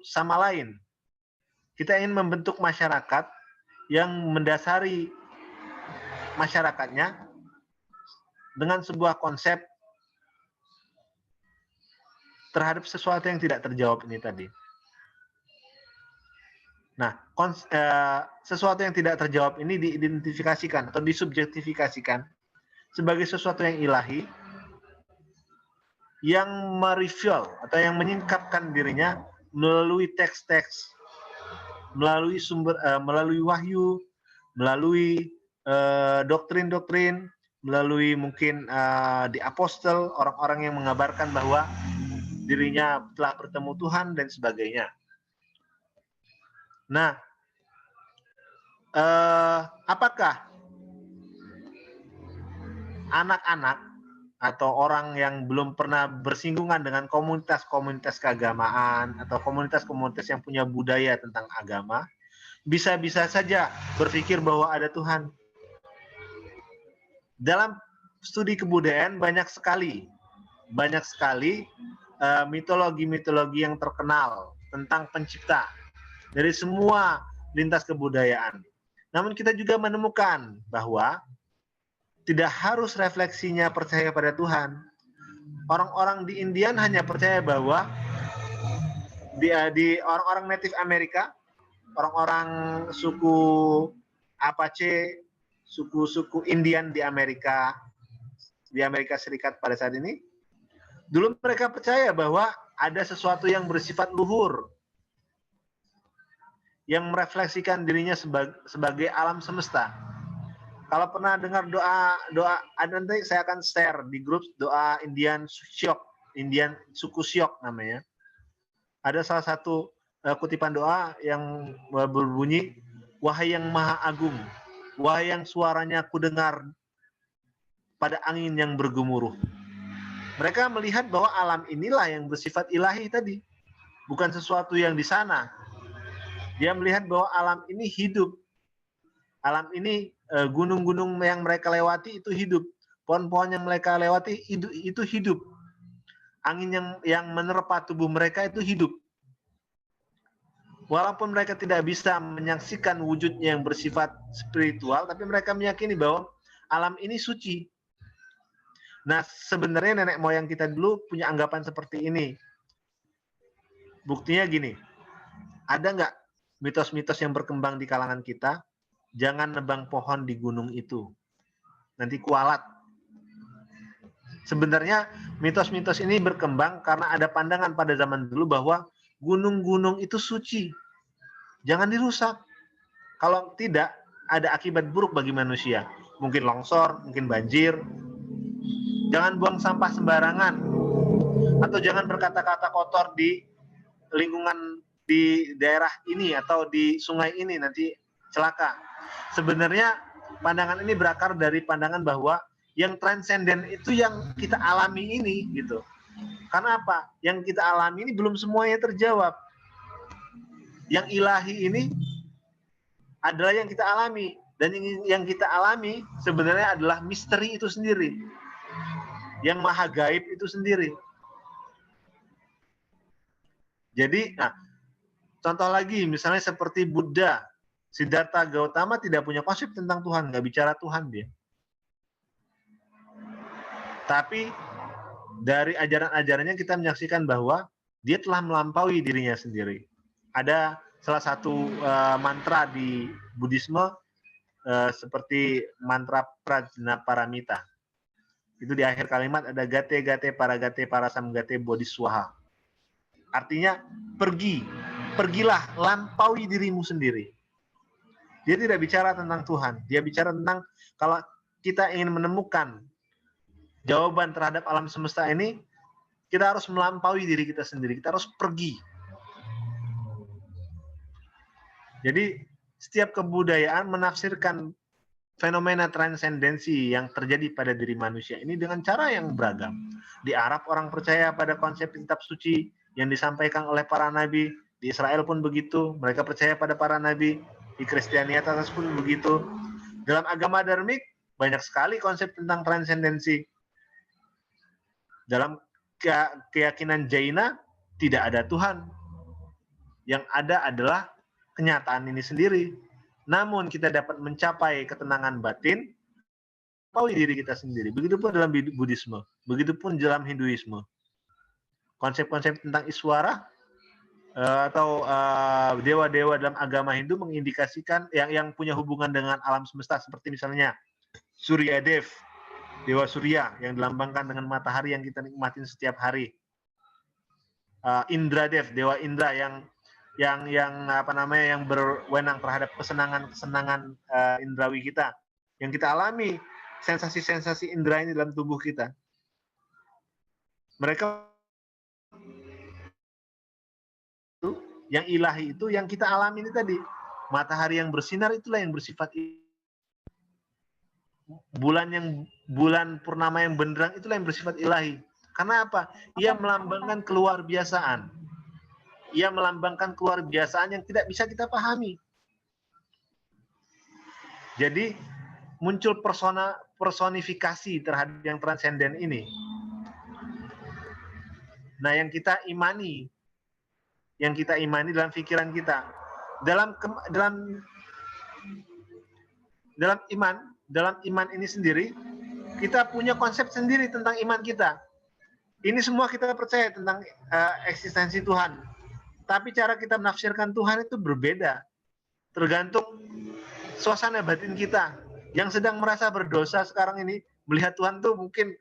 sama lain. Kita ingin membentuk masyarakat yang mendasari masyarakatnya dengan sebuah konsep terhadap sesuatu yang tidak terjawab ini tadi. Nah, sesuatu yang tidak terjawab ini diidentifikasikan atau disubjektifikasikan sebagai sesuatu yang ilahi, yang mereveal atau yang menyingkapkan dirinya melalui teks-teks, melalui melalui wahyu, melalui doktrin-doktrin, melalui mungkin di apostol, orang-orang yang mengabarkan bahwa dirinya telah bertemu Tuhan dan sebagainya. Nah, apakah anak-anak atau orang yang belum pernah bersinggungan dengan komunitas-komunitas keagamaan atau komunitas-komunitas yang punya budaya tentang agama, bisa-bisa saja berpikir bahwa ada Tuhan? Dalam studi kebudayaan banyak sekali mitologi-mitologi yang terkenal tentang pencipta dari semua lintas kebudayaan. Namun kita juga menemukan bahwa tidak harus refleksinya percaya pada Tuhan. Orang-orang di Indian hanya percaya bahwa di orang-orang Native Amerika, orang-orang suku Apache, suku-suku Indian di Amerika Serikat pada saat ini, dulu mereka percaya bahwa ada sesuatu yang bersifat luhur, yang merefleksikan dirinya sebagai alam semesta. Kalau pernah dengar doa nanti saya akan share di grup doa Indian suku Syok namanya. Ada salah satu kutipan doa yang berbunyi, wahai yang maha agung, wahai yang suaranya kudengar pada angin yang bergemuruh. Mereka melihat bahwa alam inilah yang bersifat ilahi tadi, bukan sesuatu yang di sana. Dia melihat bahwa alam ini hidup. Alam ini, gunung-gunung yang mereka lewati itu hidup. Pohon-pohon yang mereka lewati itu hidup. Angin yang menerpa tubuh mereka itu hidup. Walaupun mereka tidak bisa menyaksikan wujudnya yang bersifat spiritual, tapi mereka meyakini bahwa alam ini suci. Nah, sebenarnya nenek moyang kita dulu punya anggapan seperti ini. Buktinya gini, ada nggak mitos-mitos yang berkembang di kalangan kita? Jangan nebang pohon di gunung itu, nanti kualat. Sebenarnya mitos-mitos ini berkembang karena ada pandangan pada zaman dulu bahwa gunung-gunung itu suci, jangan dirusak. Kalau tidak, ada akibat buruk bagi manusia. Mungkin longsor, mungkin banjir. Jangan buang sampah sembarangan, atau jangan berkata-kata kotor di lingkungan di daerah ini atau di sungai ini, nanti celaka. Sebenarnya pandangan ini berakar dari pandangan bahwa yang transenden itu yang kita alami ini, gitu. Karena apa? Yang kita alami ini belum semuanya terjawab. Yang ilahi ini adalah yang kita alami, dan yang kita alami sebenarnya adalah misteri itu sendiri, yang maha gaib itu sendiri. Jadi, Contoh lagi, misalnya seperti Buddha, Siddhartha Gautama tidak punya konsep tentang Tuhan, nggak bicara Tuhan dia. Tapi dari ajaran-ajarannya kita menyaksikan bahwa dia telah melampaui dirinya sendiri. Ada salah satu mantra di Buddhisme seperti mantra Prajnaparamita. Itu di akhir kalimat ada gate gate paragate parasam gate bodhiswaha. Artinya pergilah, lampaui dirimu sendiri. Dia tidak bicara tentang Tuhan, dia bicara tentang kalau kita ingin menemukan jawaban terhadap alam semesta ini, kita harus melampaui diri kita sendiri, kita harus pergi. Jadi setiap kebudayaan menafsirkan fenomena transendensi yang terjadi pada diri manusia ini dengan cara yang beragam. Di Arab orang percaya pada konsep kitab suci yang disampaikan oleh para nabi, di Israel pun begitu, mereka percaya pada para nabi, di Kristianitas pun begitu. Dalam agama dharmik banyak sekali konsep tentang transendensi. Dalam keyakinan Jaina tidak ada Tuhan. Yang ada adalah kenyataan ini sendiri. Namun kita dapat mencapai ketenangan batin melampaui diri kita sendiri. Begitupun dalam Buddhisme, begitupun dalam Hinduisme. Konsep-konsep tentang Iswara atau dewa-dewa dalam agama Hindu mengindikasikan yang punya hubungan dengan alam semesta, seperti misalnya Suryadev, dewa Surya yang dilambangkan dengan matahari yang kita nikmatin setiap hari. Indradev, dewa Indra yang berwenang terhadap kesenangan indrawi kita, yang kita alami sensasi-sensasi indra ini dalam tubuh kita. Mereka yang ilahi itu yang kita alami ini tadi, matahari yang bersinar itulah yang bersifat bulan purnama yang benderang itulah yang bersifat ilahi. Karena apa? Ia melambangkan keluar biasaan. Ia melambangkan keluar biasaan yang tidak bisa kita pahami. Jadi muncul personifikasi terhadap yang transenden ini. Nah, yang kita imani dalam pikiran kita, dalam iman ini sendiri, kita punya konsep sendiri tentang iman kita. Ini semua kita percaya tentang eksistensi Tuhan. Tapi cara kita menafsirkan Tuhan itu berbeda. Tergantung suasana batin kita. Yang sedang merasa berdosa sekarang ini, melihat Tuhan tuh mungkin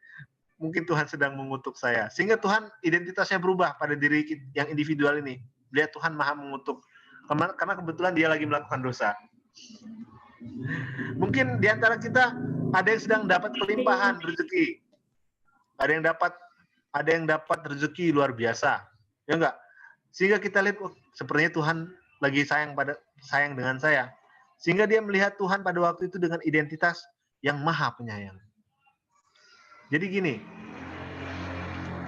Tuhan sedang mengutuk saya. Sehingga Tuhan identitasnya berubah pada diri yang individual ini. Lihat Tuhan maha mengutuk. Karena kebetulan dia lagi melakukan dosa. Mungkin di antara kita ada yang sedang dapat kelimpahan rezeki. Ada yang dapat rezeki luar biasa. Ya enggak? Sehingga kita lihat, sepertinya Tuhan lagi sayang dengan saya. Sehingga dia melihat Tuhan pada waktu itu dengan identitas yang maha penyayang. Jadi gini,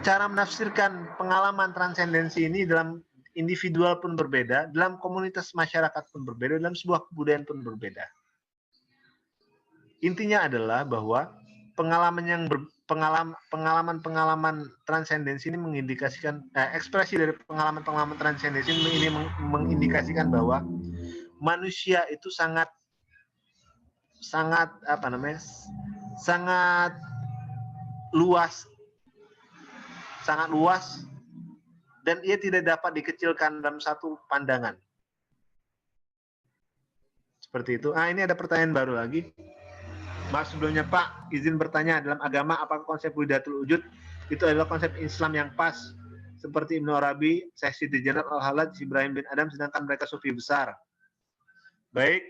cara menafsirkan pengalaman transendensi ini dalam individual pun berbeda, dalam komunitas masyarakat pun berbeda, dalam sebuah kebudayaan pun berbeda. Intinya adalah bahwa pengalaman transendensi ini mengindikasikan ekspresi dari pengalaman transendensi ini mengindikasikan bahwa manusia itu sangat luas dan ia tidak dapat dikecilkan dalam satu pandangan. Seperti itu. Ini ada pertanyaan baru lagi. Mas, sebelumnya Pak, izin bertanya, dalam agama apakah konsep Wihidatul Wujud itu adalah konsep Islam yang pas seperti Ibnu Arabi, Syekh Siti Jenar Al-Halaj, Ibrahim bin Adam, sedangkan mereka sufi besar? Baik,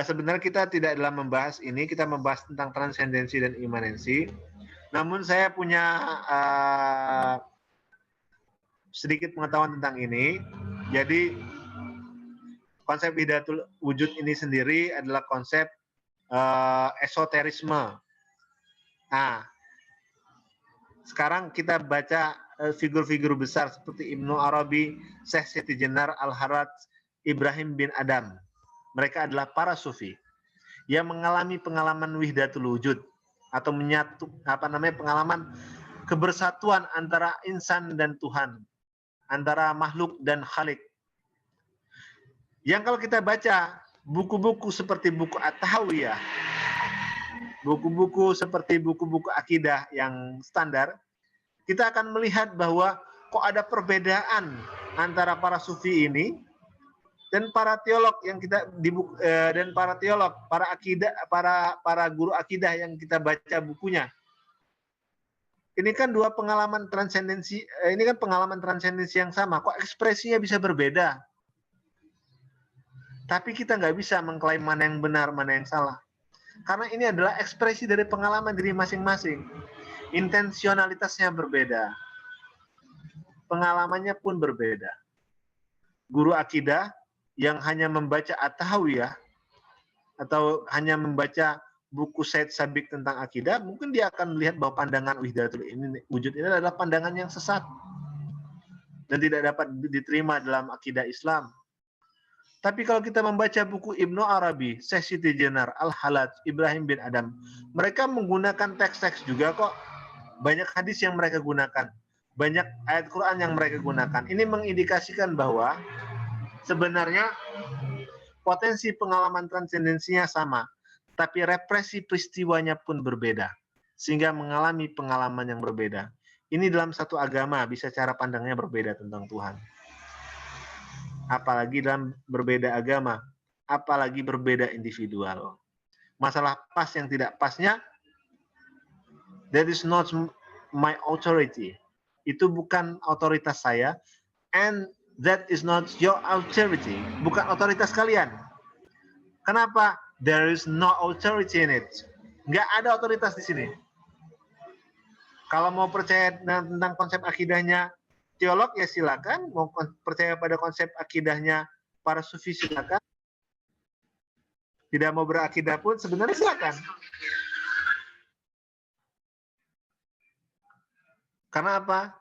sebenarnya kita tidak dalam membahas ini, kita membahas tentang transendensi dan imanensi. Namun saya punya sedikit pengetahuan tentang ini. Jadi konsep Wihidatul Wujud ini sendiri adalah konsep esoterisme. Nah, sekarang kita baca figur-figur besar seperti Ibnu Arabi, Syekh Siti Jenar Al-Haraj, Ibrahim bin Adam. Mereka adalah para sufi yang mengalami pengalaman Wihidatul Wujud atau pengalaman kebersatuan antara insan dan Tuhan, antara makhluk dan khalik. Yang kalau kita baca buku-buku seperti buku At-Tahawiyah, buku-buku seperti buku-buku akidah yang standar, kita akan melihat bahwa kok ada perbedaan antara para sufi ini dan para teolog yang kita dan para teolog, para akidah, para guru akidah yang kita baca bukunya. Ini kan dua pengalaman transendensi, ini kan pengalaman transendensi yang sama, kok ekspresinya bisa berbeda. Tapi kita nggak bisa mengklaim mana yang benar, mana yang salah. Karena ini adalah ekspresi dari pengalaman diri masing-masing. Intensionalitasnya berbeda. Pengalamannya pun berbeda. Guru akidah yang hanya membaca At-Tahawiyah atau hanya membaca buku Said Sabiq tentang akidah, mungkin dia akan melihat bahwa pandangan wujud ini adalah pandangan yang sesat dan tidak dapat diterima dalam akidah Islam. Tapi kalau kita membaca buku Ibnu Arabi, Syekh Siti Jenar, Al-Halaj, Ibrahim bin Adam, mereka menggunakan teks-teks juga kok. Banyak hadis yang mereka gunakan, banyak ayat Quran yang mereka gunakan. Ini mengindikasikan bahwa sebenarnya potensi pengalaman transendensinya sama, tapi represi peristiwanya pun berbeda, sehingga mengalami pengalaman yang berbeda. Ini dalam satu agama bisa cara pandangnya berbeda tentang Tuhan. Apalagi dalam berbeda agama, apalagi berbeda individual. Masalah pas yang tidak pasnya, that is not my authority. Itu bukan otoritas saya, and that is not your authority. Bukan otoritas kalian. Kenapa? There is no authority in it. Nggak ada otoritas di sini. Kalau mau percaya tentang konsep akidahnya teolog ya silakan, mau percaya pada konsep akidahnya para sufi silakan. Tidak mau berakidah pun sebenarnya silakan. Karena apa?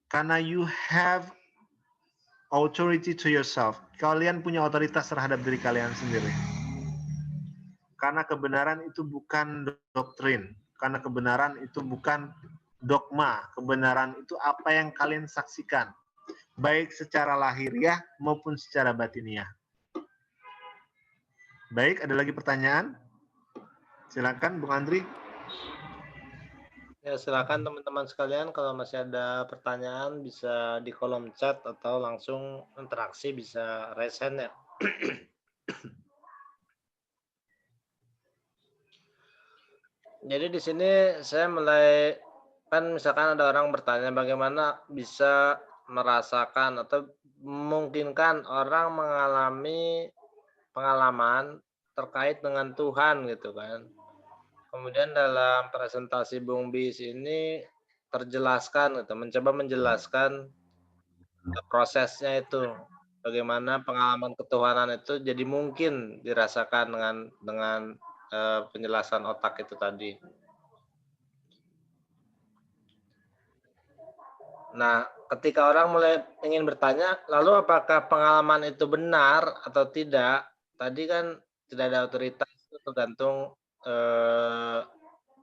Karena you have authority to yourself. Kalian punya otoritas terhadap diri kalian sendiri. Karena kebenaran itu bukan doktrin. Karena kebenaran itu bukan dogma. Kebenaran itu apa yang kalian saksikan. Baik secara lahiriah maupun secara batiniah. Baik, ada lagi pertanyaan? Silakan, Bung Andri. Ya, silakan teman-teman sekalian, kalau masih ada pertanyaan bisa di kolom chat atau langsung interaksi, bisa raise hand ya. Jadi di sini saya mulai, kan misalkan ada orang bertanya bagaimana bisa merasakan atau memungkinkan orang mengalami pengalaman terkait dengan Tuhan gitu kan. Kemudian dalam presentasi Bung Bis ini terjelaskan gitu, mencoba menjelaskan prosesnya itu, bagaimana pengalaman ketuhanan itu jadi mungkin dirasakan dengan penjelasan otak itu tadi. Nah, ketika orang mulai ingin bertanya, lalu apakah pengalaman itu benar atau tidak? Tadi kan tidak ada otoritas, itu tergantung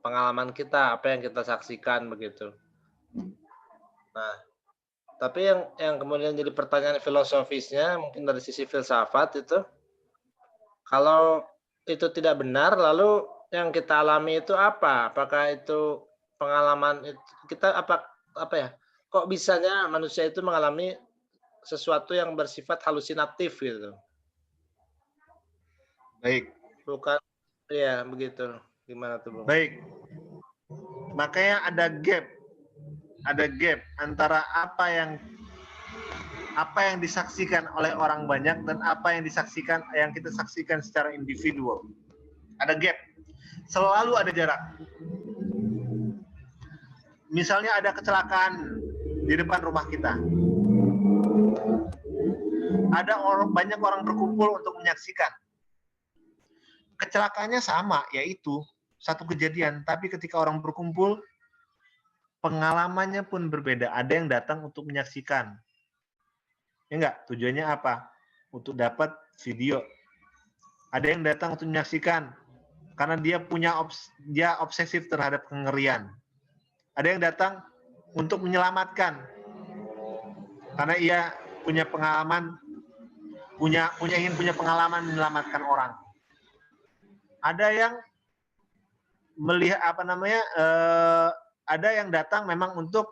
pengalaman kita, apa yang kita saksikan begitu. Nah, tapi yang kemudian jadi pertanyaan filosofisnya, mungkin dari sisi filsafat itu, kalau itu tidak benar, lalu yang kita alami itu apa? Apakah itu pengalaman itu, kita apa ya? Kok bisanya manusia itu mengalami sesuatu yang bersifat halusinatif gitu? Baik. Bukan, ya begitu. Gimana tuh, Bung? Baik. Makanya ada gap antara apa yang disaksikan oleh orang banyak dan apa yang kita saksikan secara individual. Ada gap. Selalu ada jarak. Misalnya ada kecelakaan di depan rumah kita. Banyak orang berkumpul untuk menyaksikan. Kecelakaannya sama, yaitu satu kejadian, tapi ketika orang berkumpul, pengalamannya pun berbeda. Ada yang datang untuk menyaksikan. Ya enggak? Tujuannya apa? Untuk dapat video. Ada yang datang untuk menyaksikan karena dia obsesif terhadap kengerian. Ada yang datang untuk menyelamatkan karena ia punya pengalaman ingin punya pengalaman menyelamatkan orang. Ada yang melihat ada yang datang memang untuk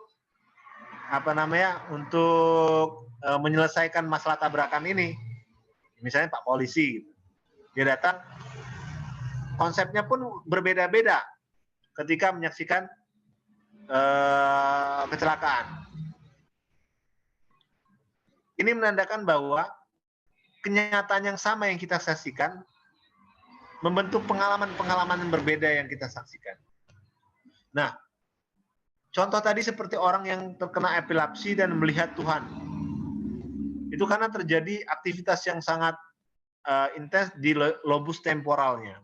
menyelesaikan masalah tabrakan ini. Misalnya Pak Polisi, dia datang, konsepnya pun berbeda-beda ketika menyaksikan kecelakaan. Ini menandakan bahwa kenyataan yang sama yang kita saksikan membentuk pengalaman-pengalaman yang berbeda yang kita saksikan. Nah, contoh tadi seperti orang yang terkena epilepsi dan melihat Tuhan. Itu karena terjadi aktivitas yang sangat intens di lobus temporalnya.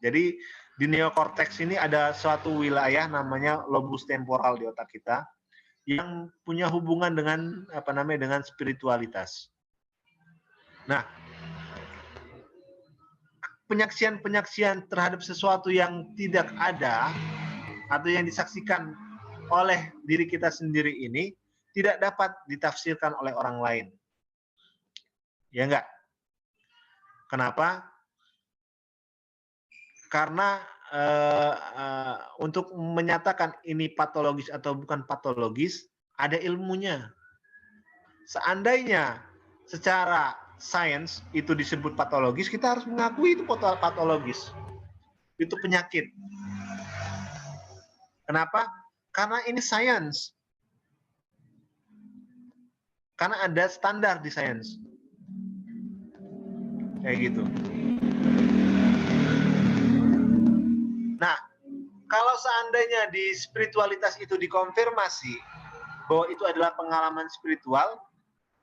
Jadi di neokorteks ini ada suatu wilayah namanya lobus temporal di otak kita yang punya hubungan dengan dengan spiritualitas. Nah, penyaksian terhadap sesuatu yang tidak ada atau yang disaksikan oleh diri kita sendiri ini tidak dapat ditafsirkan oleh orang lain. Ya enggak? Kenapa? Karena untuk menyatakan ini patologis atau bukan patologis, ada ilmunya. Seandainya secara sains itu disebut patologis, kita harus mengakui itu patologis. Itu penyakit. Kenapa? Karena ini sains. Karena ada standar di sains. Kayak gitu. Nah, kalau seandainya di spiritualitas itu dikonfirmasi bahwa itu adalah pengalaman spiritual,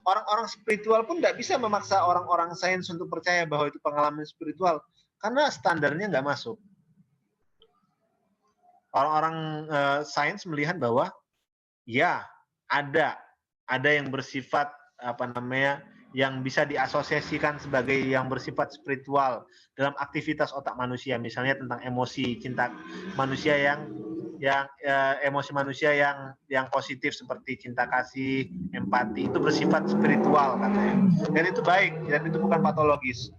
orang-orang spiritual pun tidak bisa memaksa orang-orang sains untuk percaya bahwa itu pengalaman spiritual, karena standarnya nggak masuk. Orang-orang sains melihat bahwa ya ada yang bersifat yang bisa diasosiasikan sebagai yang bersifat spiritual dalam aktivitas otak manusia, misalnya tentang emosi, cinta manusia yang emosi manusia yang positif seperti cinta kasih, empati, itu bersifat spiritual katanya. Dan itu baik, dan itu bukan patologis.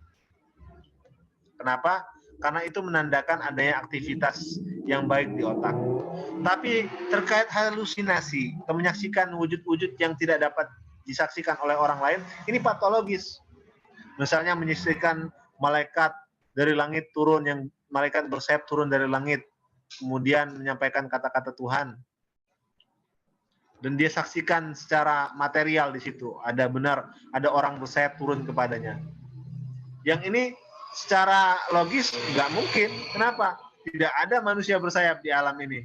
Kenapa? Karena itu menandakan adanya aktivitas yang baik di otak. Tapi terkait halusinasi, menyaksikan wujud-wujud yang tidak dapat disaksikan oleh orang lain, ini patologis. Misalnya menyaksikan malaikat dari langit turun, yang malaikat bersayap turun dari langit, kemudian menyampaikan kata-kata Tuhan. Dan dia saksikan secara material di situ, ada orang bersayap turun kepadanya. Yang ini secara logis nggak mungkin. Kenapa? Tidak ada manusia bersayap di alam ini.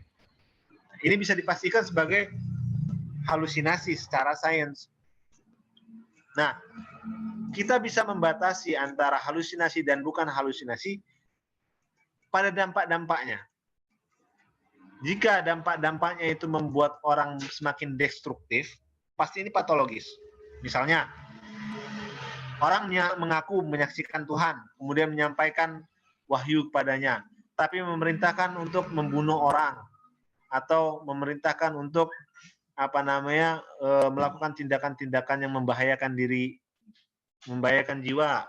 Ini bisa dipastikan sebagai halusinasi secara sains. Nah, kita bisa membatasi antara halusinasi dan bukan halusinasi pada dampak-dampaknya. Jika dampak-dampaknya itu membuat orang semakin destruktif, pasti ini patologis. Misalnya, orang mengaku menyaksikan Tuhan, kemudian menyampaikan wahyu kepadanya, tapi memerintahkan untuk membunuh orang, atau memerintahkan untuk melakukan tindakan-tindakan yang membahayakan diri, membahayakan jiwa.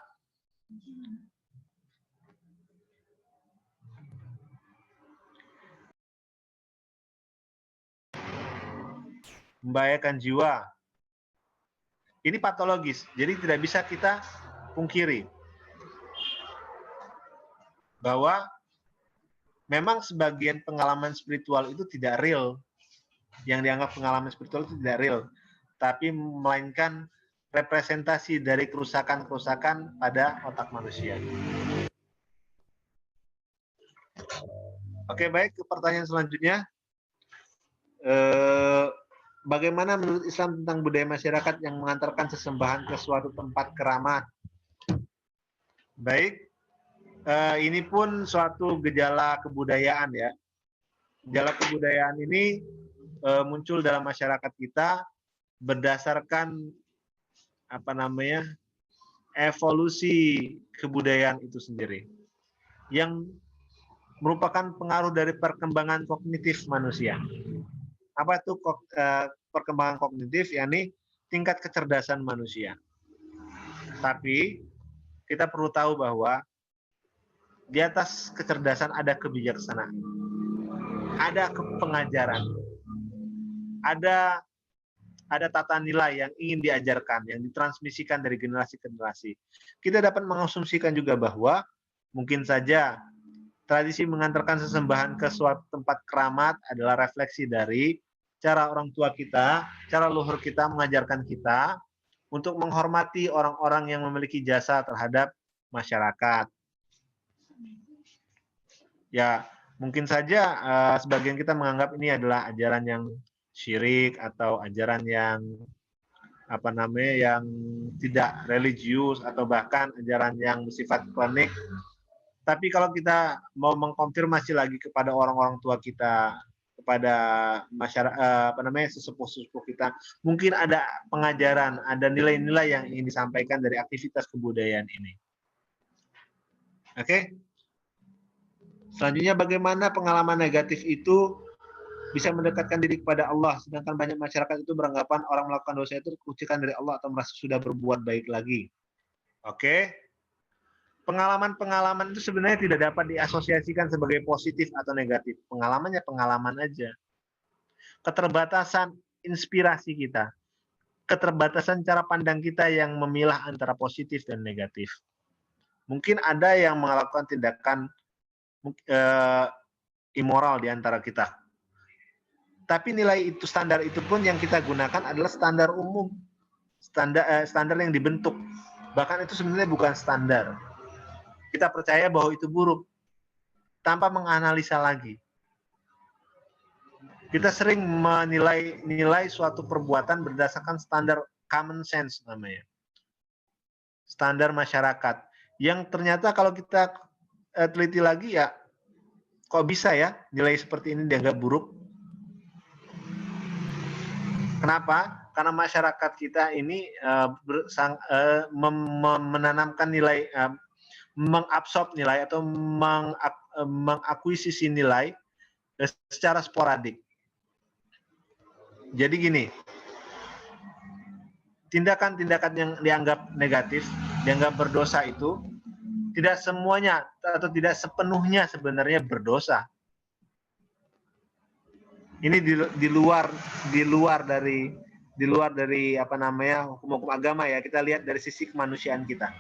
Membahayakan jiwa. Ini patologis, jadi tidak bisa kita pungkiri bahwa memang sebagian pengalaman spiritual itu tidak real. Yang dianggap pengalaman spiritual itu tidak real, tapi melainkan representasi dari kerusakan-kerusakan pada otak manusia. Oke, baik, ke pertanyaan selanjutnya. Bagaimana menurut Islam tentang budaya masyarakat yang mengantarkan sesembahan ke suatu tempat keramat? Baik, ini pun suatu gejala kebudayaan ya. Gejala kebudayaan ini muncul dalam masyarakat kita berdasarkan evolusi kebudayaan itu sendiri, yang merupakan pengaruh dari perkembangan kognitif manusia. Apa itu perkembangan kognitif? Yakni tingkat kecerdasan manusia. Tapi kita perlu tahu bahwa di atas kecerdasan ada kebijaksanaan, ada pengajaran, ada tata nilai yang ingin diajarkan, yang ditransmisikan dari generasi ke generasi. Kita dapat mengasumsikan juga bahwa mungkin saja tradisi mengantarkan sesembahan ke suatu tempat keramat adalah refleksi dari cara orang tua kita, cara leluhur kita mengajarkan kita untuk menghormati orang-orang yang memiliki jasa terhadap masyarakat. Ya, mungkin saja sebagian kita menganggap ini adalah ajaran yang syirik atau ajaran yang yang tidak religius atau bahkan ajaran yang bersifat klinik. Tapi kalau kita mau mengkonfirmasi lagi kepada orang-orang tua kita, kepada masyarakat sesepuh-sesepuh kita, mungkin ada pengajaran, ada nilai-nilai yang ingin disampaikan dari aktivitas kebudayaan ini. Oke? Selanjutnya, bagaimana pengalaman negatif itu bisa mendekatkan diri kepada Allah, sedangkan banyak masyarakat itu beranggapan orang melakukan dosa itu kucikan dari Allah atau merasa sudah berbuat baik lagi. Oke? Pengalaman-pengalaman itu sebenarnya tidak dapat diasosiasikan sebagai positif atau negatif. Pengalamannya pengalaman aja. Keterbatasan inspirasi kita, keterbatasan cara pandang kita yang memilah antara positif dan negatif. Mungkin ada yang melakukan tindakan immoral di antara kita. Tapi nilai itu, standar itu pun yang kita gunakan adalah standar umum, standar yang dibentuk. Bahkan itu sebenarnya bukan standar. Kita percaya bahwa itu buruk tanpa menganalisa lagi. Kita sering menilai suatu perbuatan berdasarkan standar common sense namanya. Standar masyarakat. Yang ternyata kalau kita teliti lagi ya, kok bisa ya nilai seperti ini dianggap buruk? Kenapa? Karena masyarakat kita ini menanamkan nilai, mengabsorb nilai atau mengakuisisi nilai secara sporadik. Jadi gini, tindakan-tindakan yang dianggap negatif, dianggap berdosa itu tidak semuanya atau tidak sepenuhnya sebenarnya berdosa. Ini di luar dari hukum-hukum agama ya. Kita lihat dari sisi kemanusiaan kita.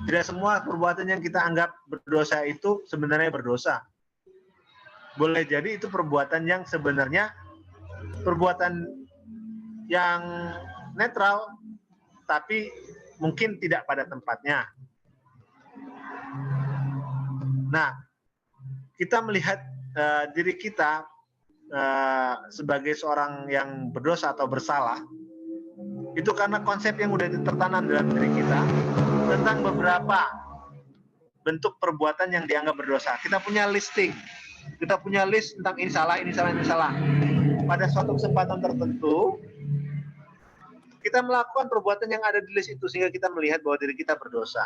Tidak semua perbuatan yang kita anggap berdosa itu sebenarnya berdosa. Boleh jadi itu perbuatan yang sebenarnya perbuatan yang netral, tapi mungkin tidak pada tempatnya. Nah, kita melihat diri kita sebagai seorang yang berdosa atau bersalah, itu karena konsep yang sudah tertanam dalam diri kita tentang beberapa bentuk perbuatan yang dianggap berdosa. Kita punya listing, kita punya list tentang ini salah, ini salah, ini salah. Pada suatu kesempatan tertentu, kita melakukan perbuatan yang ada di list itu sehingga kita melihat bahwa diri kita berdosa.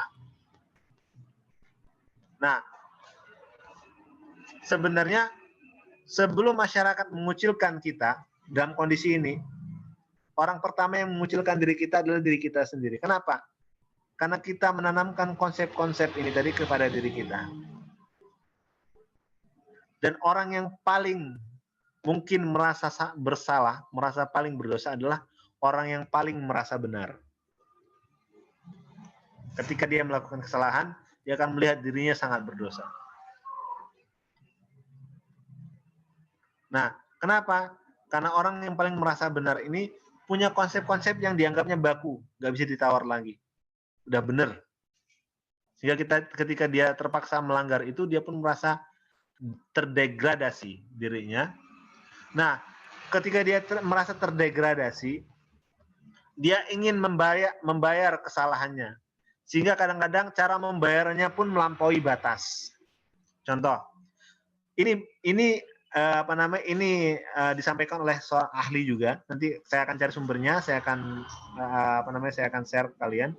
Nah, sebenarnya sebelum masyarakat mengucilkan kita dalam kondisi ini, orang pertama yang mengucilkan diri kita adalah diri kita sendiri. Kenapa? Karena kita menanamkan konsep-konsep ini tadi kepada diri kita. Dan orang yang paling mungkin merasa bersalah, merasa paling berdosa adalah orang yang paling merasa benar. Ketika dia melakukan kesalahan, dia akan melihat dirinya sangat berdosa. Nah, kenapa? Karena orang yang paling merasa benar ini punya konsep-konsep yang dianggapnya baku, nggak bisa ditawar lagi. Udah benar. Sehingga ketika dia terpaksa melanggar itu, dia pun merasa terdegradasi dirinya. Nah, ketika dia merasa terdegradasi, dia ingin membayar kesalahannya. Sehingga kadang-kadang cara membayarnya pun melampaui batas. Contoh, ini disampaikan oleh seorang ahli juga. Nanti saya akan cari sumbernya, saya akan share ke kalian.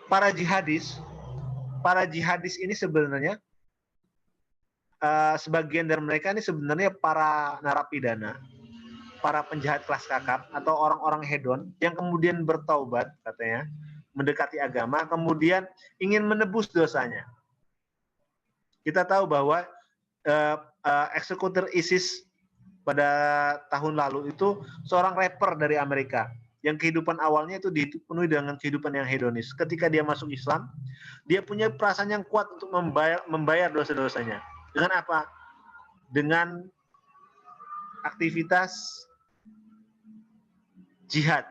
Para jihadis ini sebenarnya sebagian dari mereka ini sebenarnya para narapidana, para penjahat kelas kakap atau orang-orang hedon yang kemudian bertaubat katanya, mendekati agama, kemudian ingin menebus dosanya. Kita tahu bahwa eksekutor ISIS pada tahun lalu itu seorang rapper dari Amerika yang kehidupan awalnya itu dipenuhi dengan kehidupan yang hedonis. Ketika dia masuk Islam, dia punya perasaan yang kuat untuk membayar dosa-dosanya. Dengan apa? Dengan aktivitas jihad.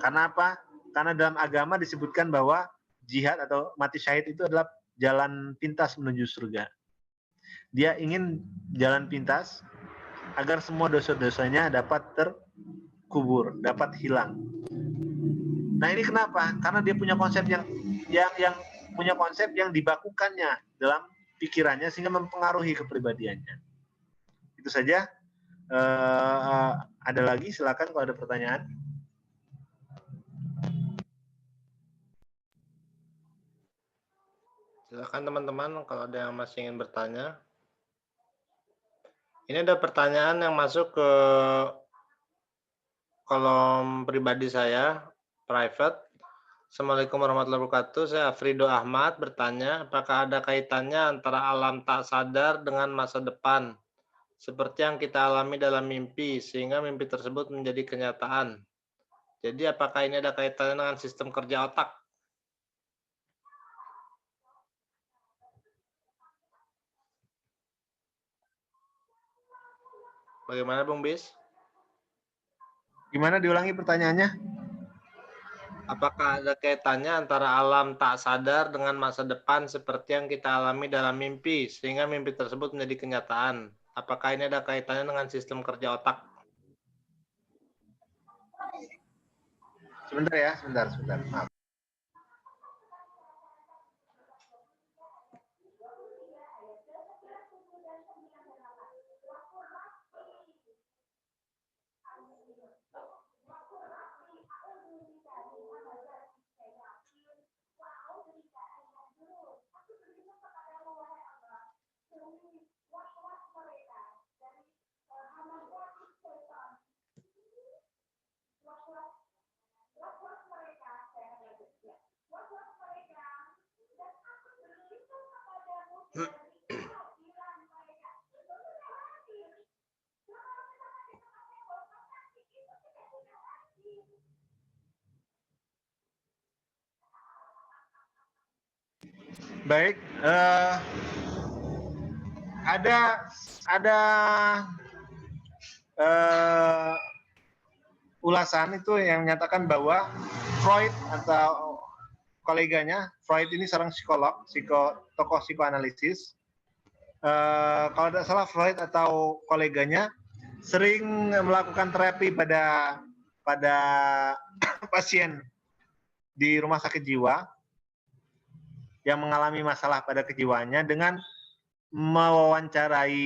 Karena apa? Karena dalam agama disebutkan bahwa jihad atau mati syahid itu adalah jalan pintas menuju surga. Dia ingin jalan pintas agar semua dosa-dosanya dapat terkubur, dapat hilang. Nah, ini kenapa? Karena dia punya konsep yang punya konsep yang dibakukannya dalam pikirannya sehingga mempengaruhi kepribadiannya. Itu saja. Ada lagi? Silakan kalau ada pertanyaan. Silakan teman-teman kalau ada yang masih ingin bertanya. Ini ada pertanyaan yang masuk ke kolom pribadi saya, private. Assalamualaikum warahmatullahi wabarakatuh. Saya Afrido Ahmad bertanya, apakah ada kaitannya antara alam tak sadar dengan masa depan, seperti yang kita alami dalam mimpi, sehingga mimpi tersebut menjadi kenyataan? Jadi apakah ini ada kaitannya dengan sistem kerja otak? Bagaimana Bung Bis? Gimana, diulangi pertanyaannya? Apakah ada kaitannya antara alam tak sadar dengan masa depan seperti yang kita alami dalam mimpi, sehingga mimpi tersebut menjadi kenyataan? Apakah ini ada kaitannya dengan sistem kerja otak? Sebentar ya, sebentar. Maaf. Baik, ada ulasan itu yang menyatakan bahwa Freud atau koleganya, Freud ini seorang psikolog, tokoh psikoanalisis. Kalau tidak salah Freud atau koleganya sering melakukan terapi pada pasien di rumah sakit jiwa yang mengalami masalah pada kejiwaannya dengan mewawancarai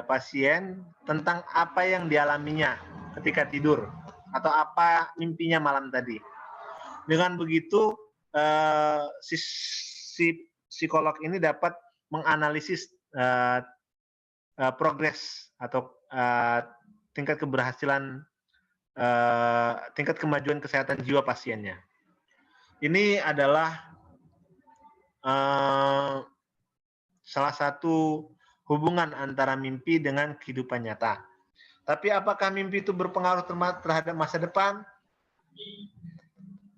pasien tentang apa yang dialaminya ketika tidur atau apa mimpinya malam tadi. Dengan begitu si psikolog ini dapat menganalisis progres atau tingkat keberhasilan, tingkat kemajuan kesehatan jiwa pasiennya. Ini adalah salah satu hubungan antara mimpi dengan kehidupan nyata. Tapi apakah mimpi itu berpengaruh terhadap masa depan?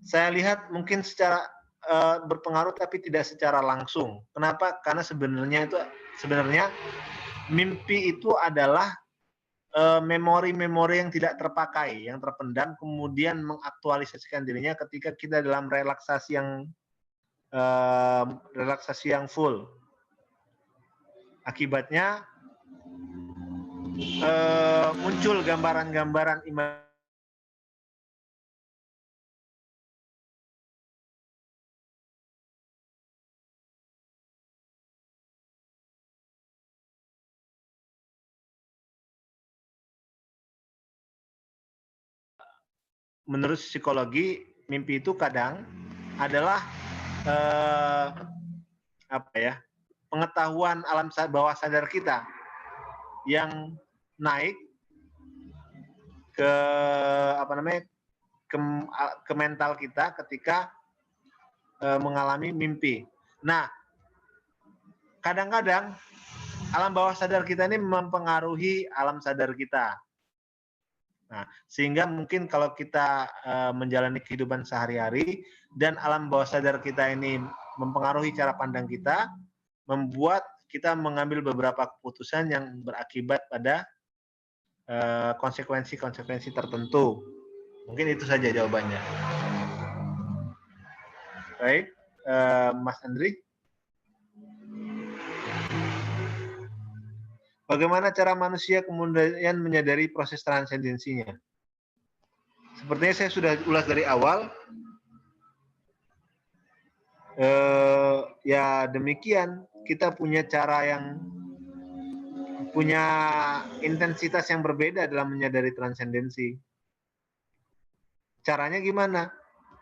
Saya lihat mungkin secara berpengaruh tapi tidak secara langsung. Kenapa? Karena sebenarnya mimpi itu adalah memori-memori yang tidak terpakai, yang terpendam, kemudian mengaktualisasikan dirinya ketika kita dalam relaksasi yang full. Akibatnya muncul gambaran-gambaran menurut psikologi, mimpi itu kadang adalah pengetahuan alam bawah sadar kita yang naik ke ke mental kita ketika mengalami mimpi. Nah, kadang-kadang alam bawah sadar kita ini mempengaruhi alam sadar kita. Nah, sehingga mungkin kalau kita menjalani kehidupan sehari-hari dan alam bawah sadar kita ini mempengaruhi cara pandang kita, membuat kita mengambil beberapa keputusan yang berakibat pada konsekuensi-konsekuensi tertentu. Mungkin itu saja jawabannya. Baik, Mas Andri. Bagaimana cara manusia kemudian menyadari proses transendensinya? Sepertinya saya sudah ulas dari awal. Ya demikian, kita punya cara yang punya intensitas yang berbeda dalam menyadari transendensi. Caranya gimana?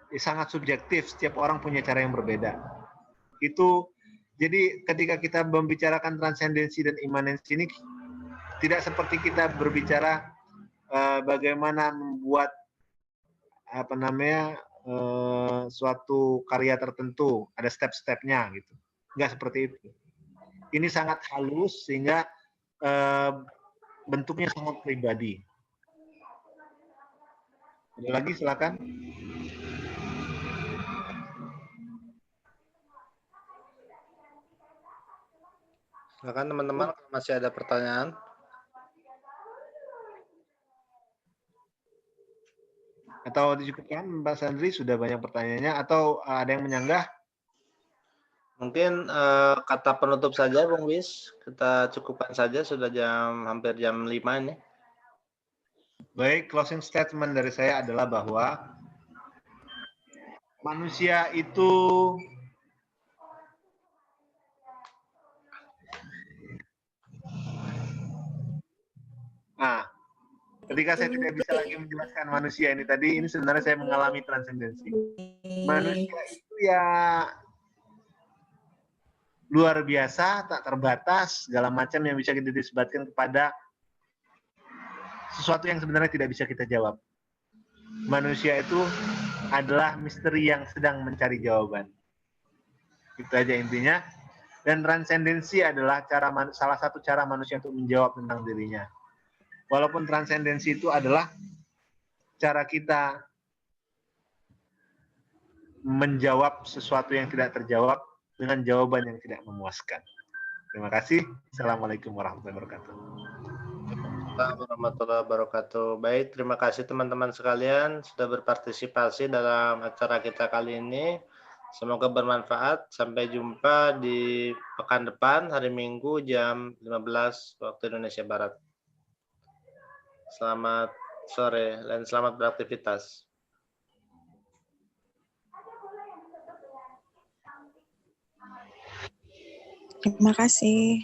Ya, sangat subjektif, setiap orang punya cara yang berbeda. Itu jadi ketika kita membicarakan transendensi dan imanensi ini tidak seperti kita berbicara bagaimana membuat suatu karya tertentu, ada step-stepnya gitu. Enggak seperti itu. Ini sangat halus sehingga bentuknya sangat pribadi. Ada lagi silakan. Silakan teman-teman kalau masih ada pertanyaan. Atau dicukupkan Mbak Sandri, sudah banyak pertanyaannya, atau ada yang menyanggah? Mungkin kata penutup saja Bung Wis, kita cukupkan saja, sudah hampir jam 5 ini. Baik, closing statement dari saya adalah bahwa manusia itu ketika saya tidak bisa lagi menjelaskan manusia ini tadi, ini sebenarnya saya mengalami transendensi. Manusia itu ya luar biasa, tak terbatas, segala macam yang bisa kita disebutkan kepada sesuatu yang sebenarnya tidak bisa kita jawab. Manusia itu adalah misteri yang sedang mencari jawaban. Itu aja intinya. Dan transendensi adalah salah satu cara manusia untuk menjawab tentang dirinya. Walaupun transendensi itu adalah cara kita menjawab sesuatu yang tidak terjawab dengan jawaban yang tidak memuaskan. Terima kasih. Assalamualaikum warahmatullahi wabarakatuh. Warahmatullahi wabarakatuh. Baik, terima kasih teman-teman sekalian sudah berpartisipasi dalam acara kita kali ini. Semoga bermanfaat. Sampai jumpa di pekan depan hari Minggu jam 15 waktu Indonesia Barat. Selamat sore dan selamat beraktivitas. Terima kasih.